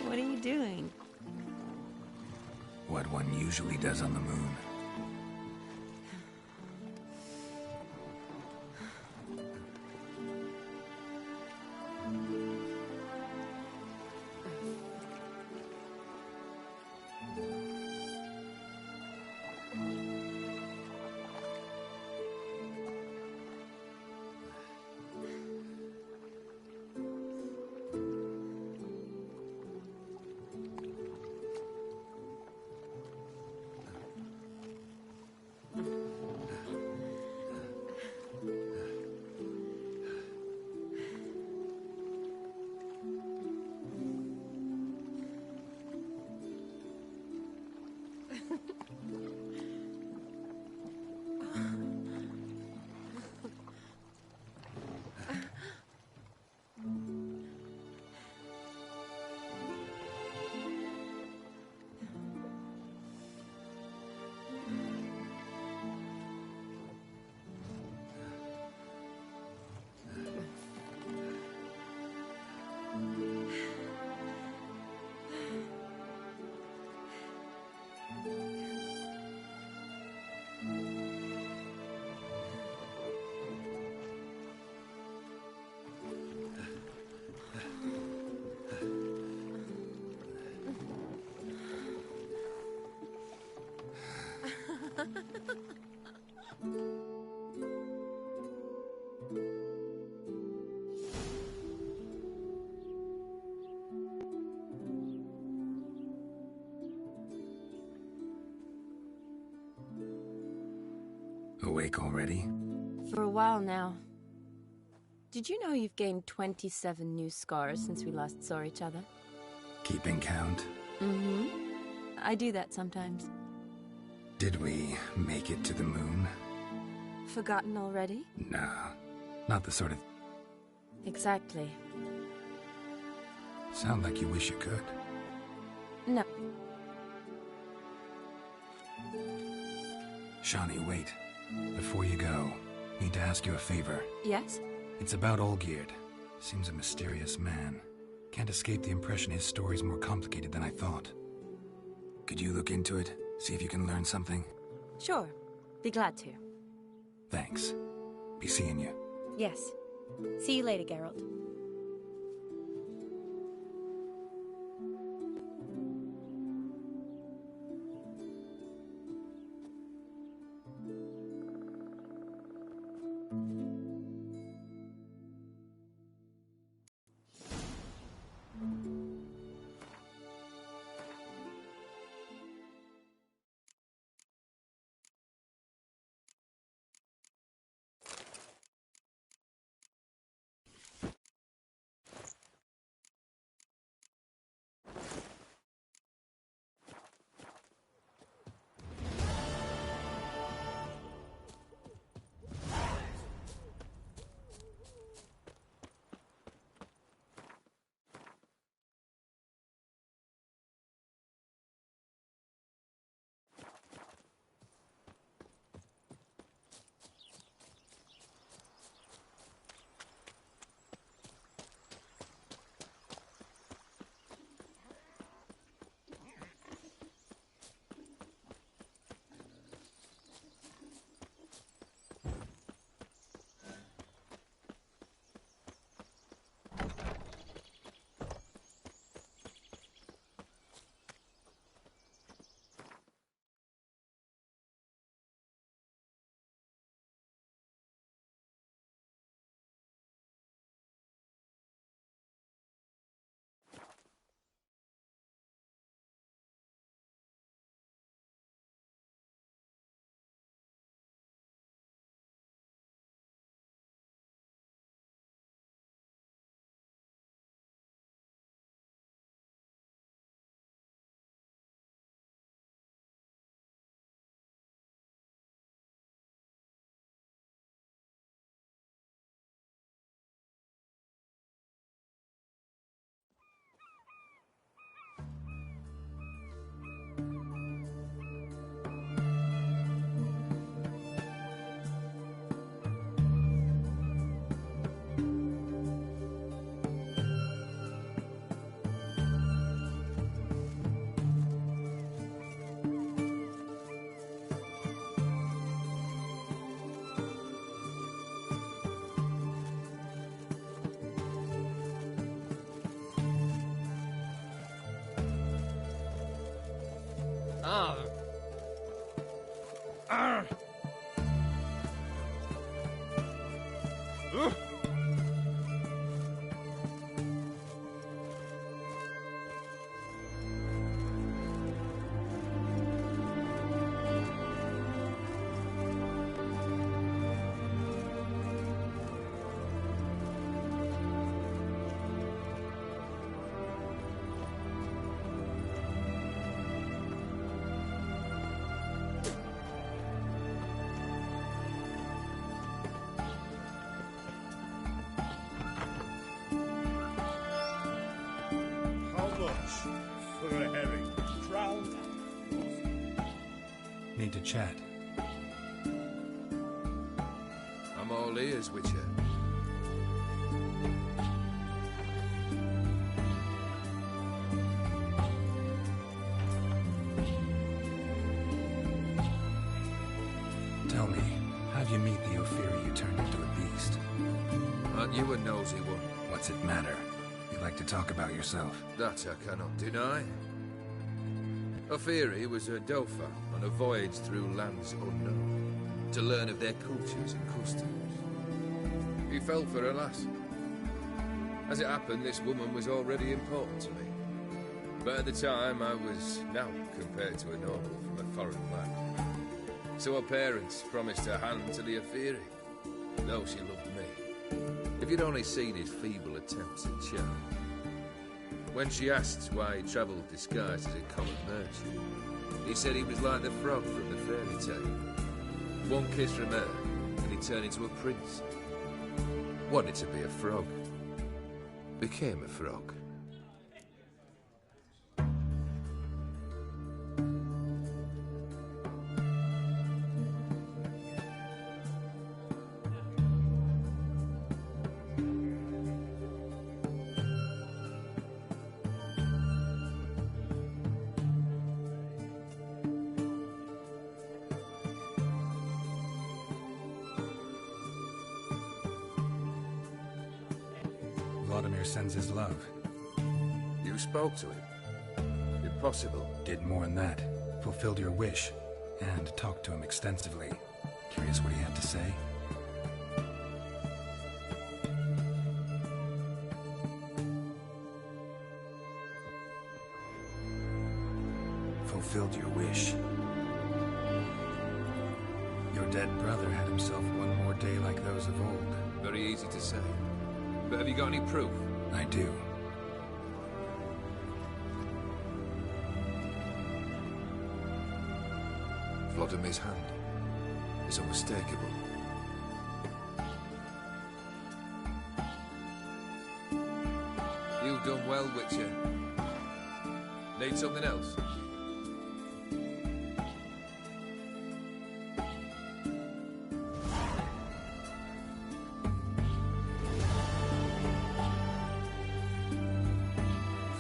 What are you doing? What one usually does on the moon. awake already? For a while now. Did you know you've gained 27 new scars since we last saw each other? Keeping count? Mm-hmm. I do that sometimes. Did we make it to the moon? Forgotten already? Nah, not the sort of... Exactly. Sound like you wish you could. No. Shawnee, wait. Before you go, need to ask you a favor. Yes? It's about Olgierd. Seems a mysterious man. Can't escape the impression his story's more complicated than I thought. Could you look into it? See if you can learn something? Sure. Be glad to. Thanks. Be seeing you. Yes. See you later, Geralt. For a herring. Trout. Need to chat. I'm all ears, Witcher. Tell me, how'd you meet the Ophiri you turned into a beast? Aren't you a nosy one? What's it matter? You like to talk about yourself. That I cannot deny. Ophiri was a Dauphin on a voyage through lands unknown, to learn of their cultures and customs. He fell for a lass. As it happened, this woman was already important to me. But at the time, I was naught compared to a noble from a foreign land. So her parents promised her hand to the Aetheri, though she loved me. If you'd only seen his feeble attempts at charm. When she asked why he travelled disguised as a common merchant, he said he was like the frog from the fairy tale. One kiss from her, and he turned into a prince. Wanted to be a frog. Became a frog. Vladimir sends his love. You spoke to him? Impossible. Did more than that. Fulfilled your wish. And talked to him extensively. Curious what he had to say? Fulfilled your wish. Your dead brother had himself one more day like those of old. Very easy to say. But have you got any proof? I do. Vladimir's hand is unmistakable. You've done well, Witcher. Need something else?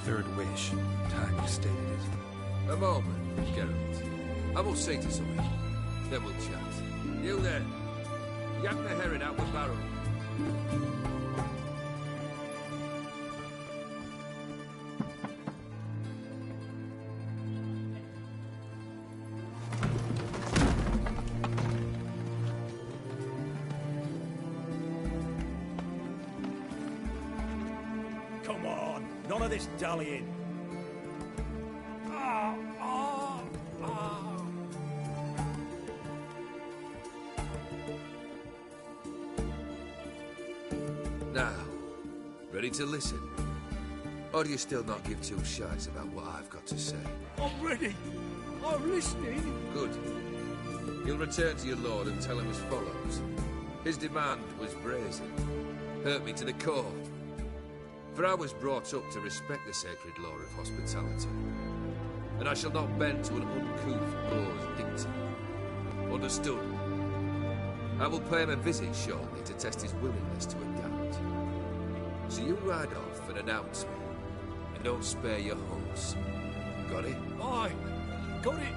Third wish. Time you stated it. A moment, Geralt. I will say to something. Then we'll chat. You there. Yank the herring out the barrel. Come on, none of this dallying. Now, ready to listen? Or do you still not give two shites about what I've got to say? I'm ready. I'm listening. Good. You'll return to your lord and tell him as follows. His demand was brazen. Hurt me to the core. For I was brought up to respect the sacred law of hospitality. And I shall not bend to an uncouth boor's dictum. Understood? I will pay him a visit shortly to test his willingness to adapt. So you ride off and announce me, and don't spare your horse. Got it? Aye, got it.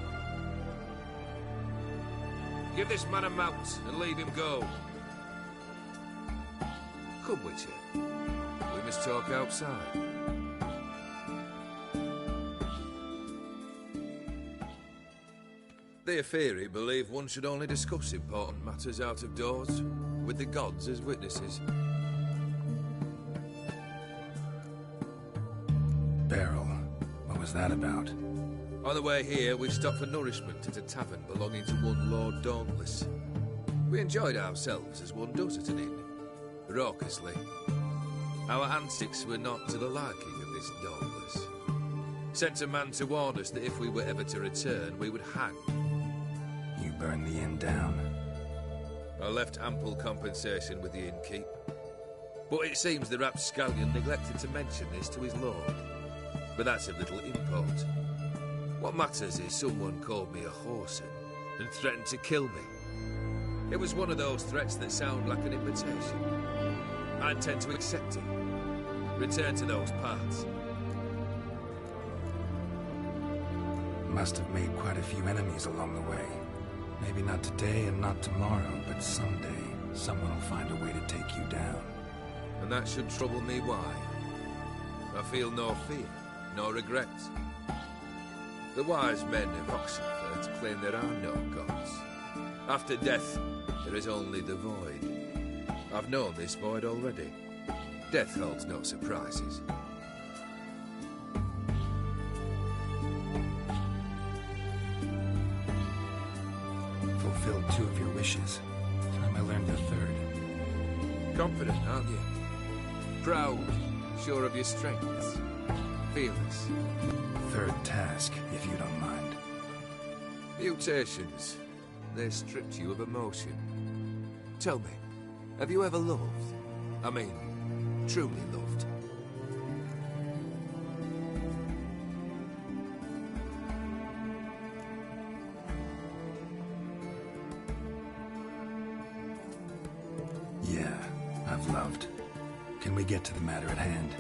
Give this man a mount and leave him go. Come, Witcher. We must talk outside. The Aetheri believe one should only discuss important matters out of doors, with the gods as witnesses. Beryl, what was that about? On the way here, we stopped for nourishment at a tavern belonging to one Lord Dauntless. We enjoyed ourselves as one does at an inn, raucously. Our antics were not to the liking of this Dauntless. Sent a man to warn us that if we were ever to return, we would hang. You burned the inn down. I left ample compensation with the innkeep. But it seems the rapscallion neglected to mention this to his lord. But that's of little import. What matters is someone called me a whoreson and threatened to kill me. It was one of those threats that sound like an invitation. I intend to accept it. Return to those parts. Must have made quite a few enemies along the way. Maybe not today and not tomorrow, but someday, someone will find a way to take you down. And that should trouble me why? I feel no fear, no regret. The wise men of Oxenfurt claim there are no gods. After death, there is only the void. I've known this void already. Death holds no surprises. two of your wishes. Time I learned the third. Confident, aren't you? Proud, sure of your strengths. Fearless. Third task, if you don't mind. Mutations. They stripped you of emotion. Tell me, have you ever loved? I mean, truly loved? Yeah, I've loved. Can we get to the matter at hand?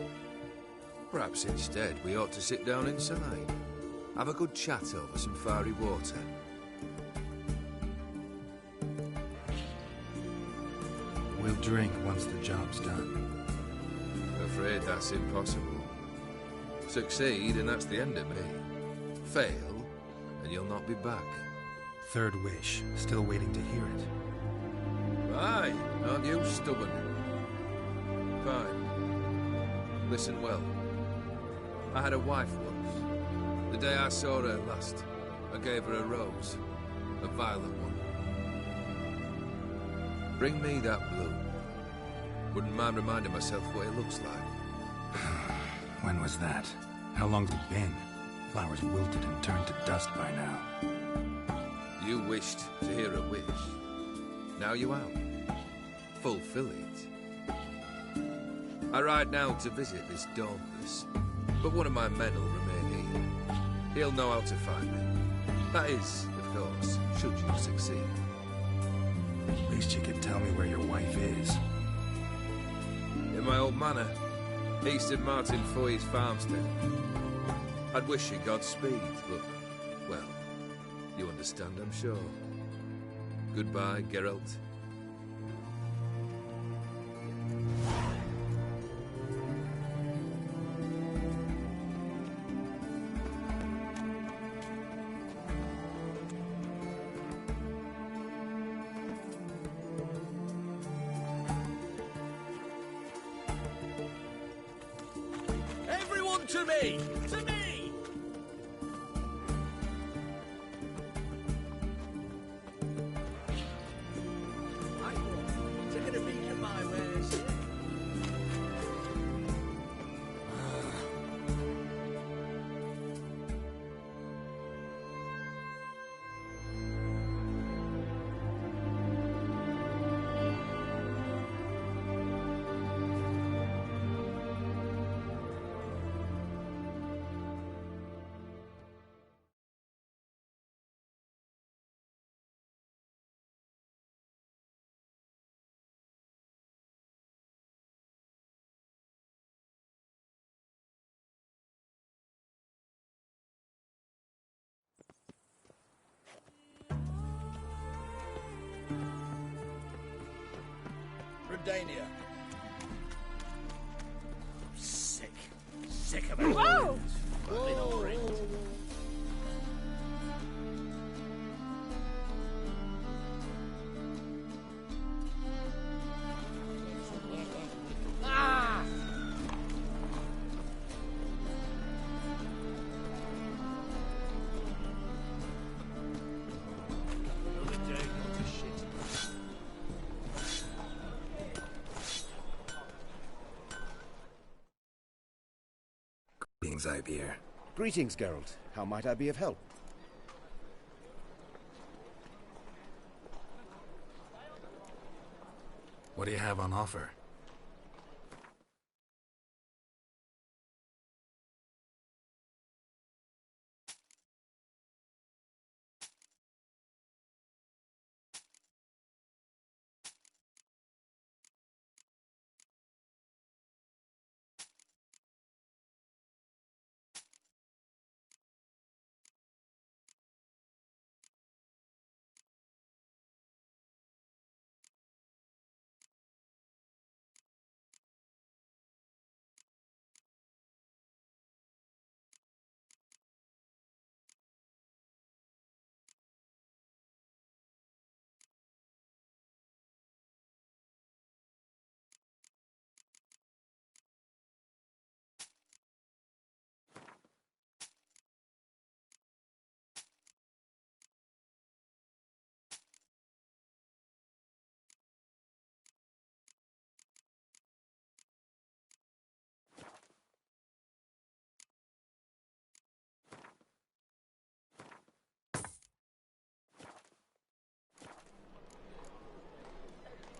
Perhaps instead we ought to sit down inside. Have a good chat over some fiery water. We'll drink once the job's done. Afraid that's impossible. Succeed and that's the end of me. Fail and you'll not be back. Third wish. Still waiting to hear it. Aye, aren't you stubborn? Fine. Listen well. I had a wife once. The day I saw her last, I gave her a rose. A violet one. Bring me that blue. Wouldn't mind reminding myself what it looks like. When was that? How long's it been? Flowers wilted and turned to dust by now. You wished to hear a wish. Now you have. Fulfill it. I ride now to visit this Dauntless, but one of my men will remain here. He'll know how to find me. That is, of course, should you succeed. At least you could tell me where your wife is. In my old manor, east of Martin Foy's farmstead. I'd wish you Godspeed, but, well, you understand, I'm sure. Goodbye, Geralt. Everyone to me! To me! Taking a peek at my wares. Redania. Sick. Sick of it. Whoa! Ah! Another day, not a shit. Greetings, Ibeer. Greetings, Geralt. How might I be of help? What do you have on offer?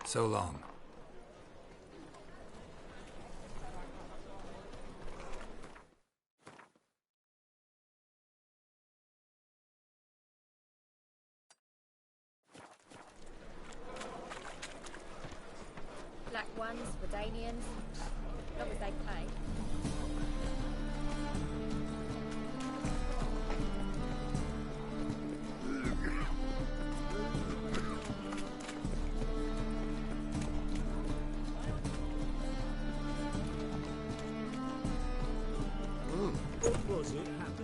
So long. Black ones, Redanians, long as they pay. What was it happened?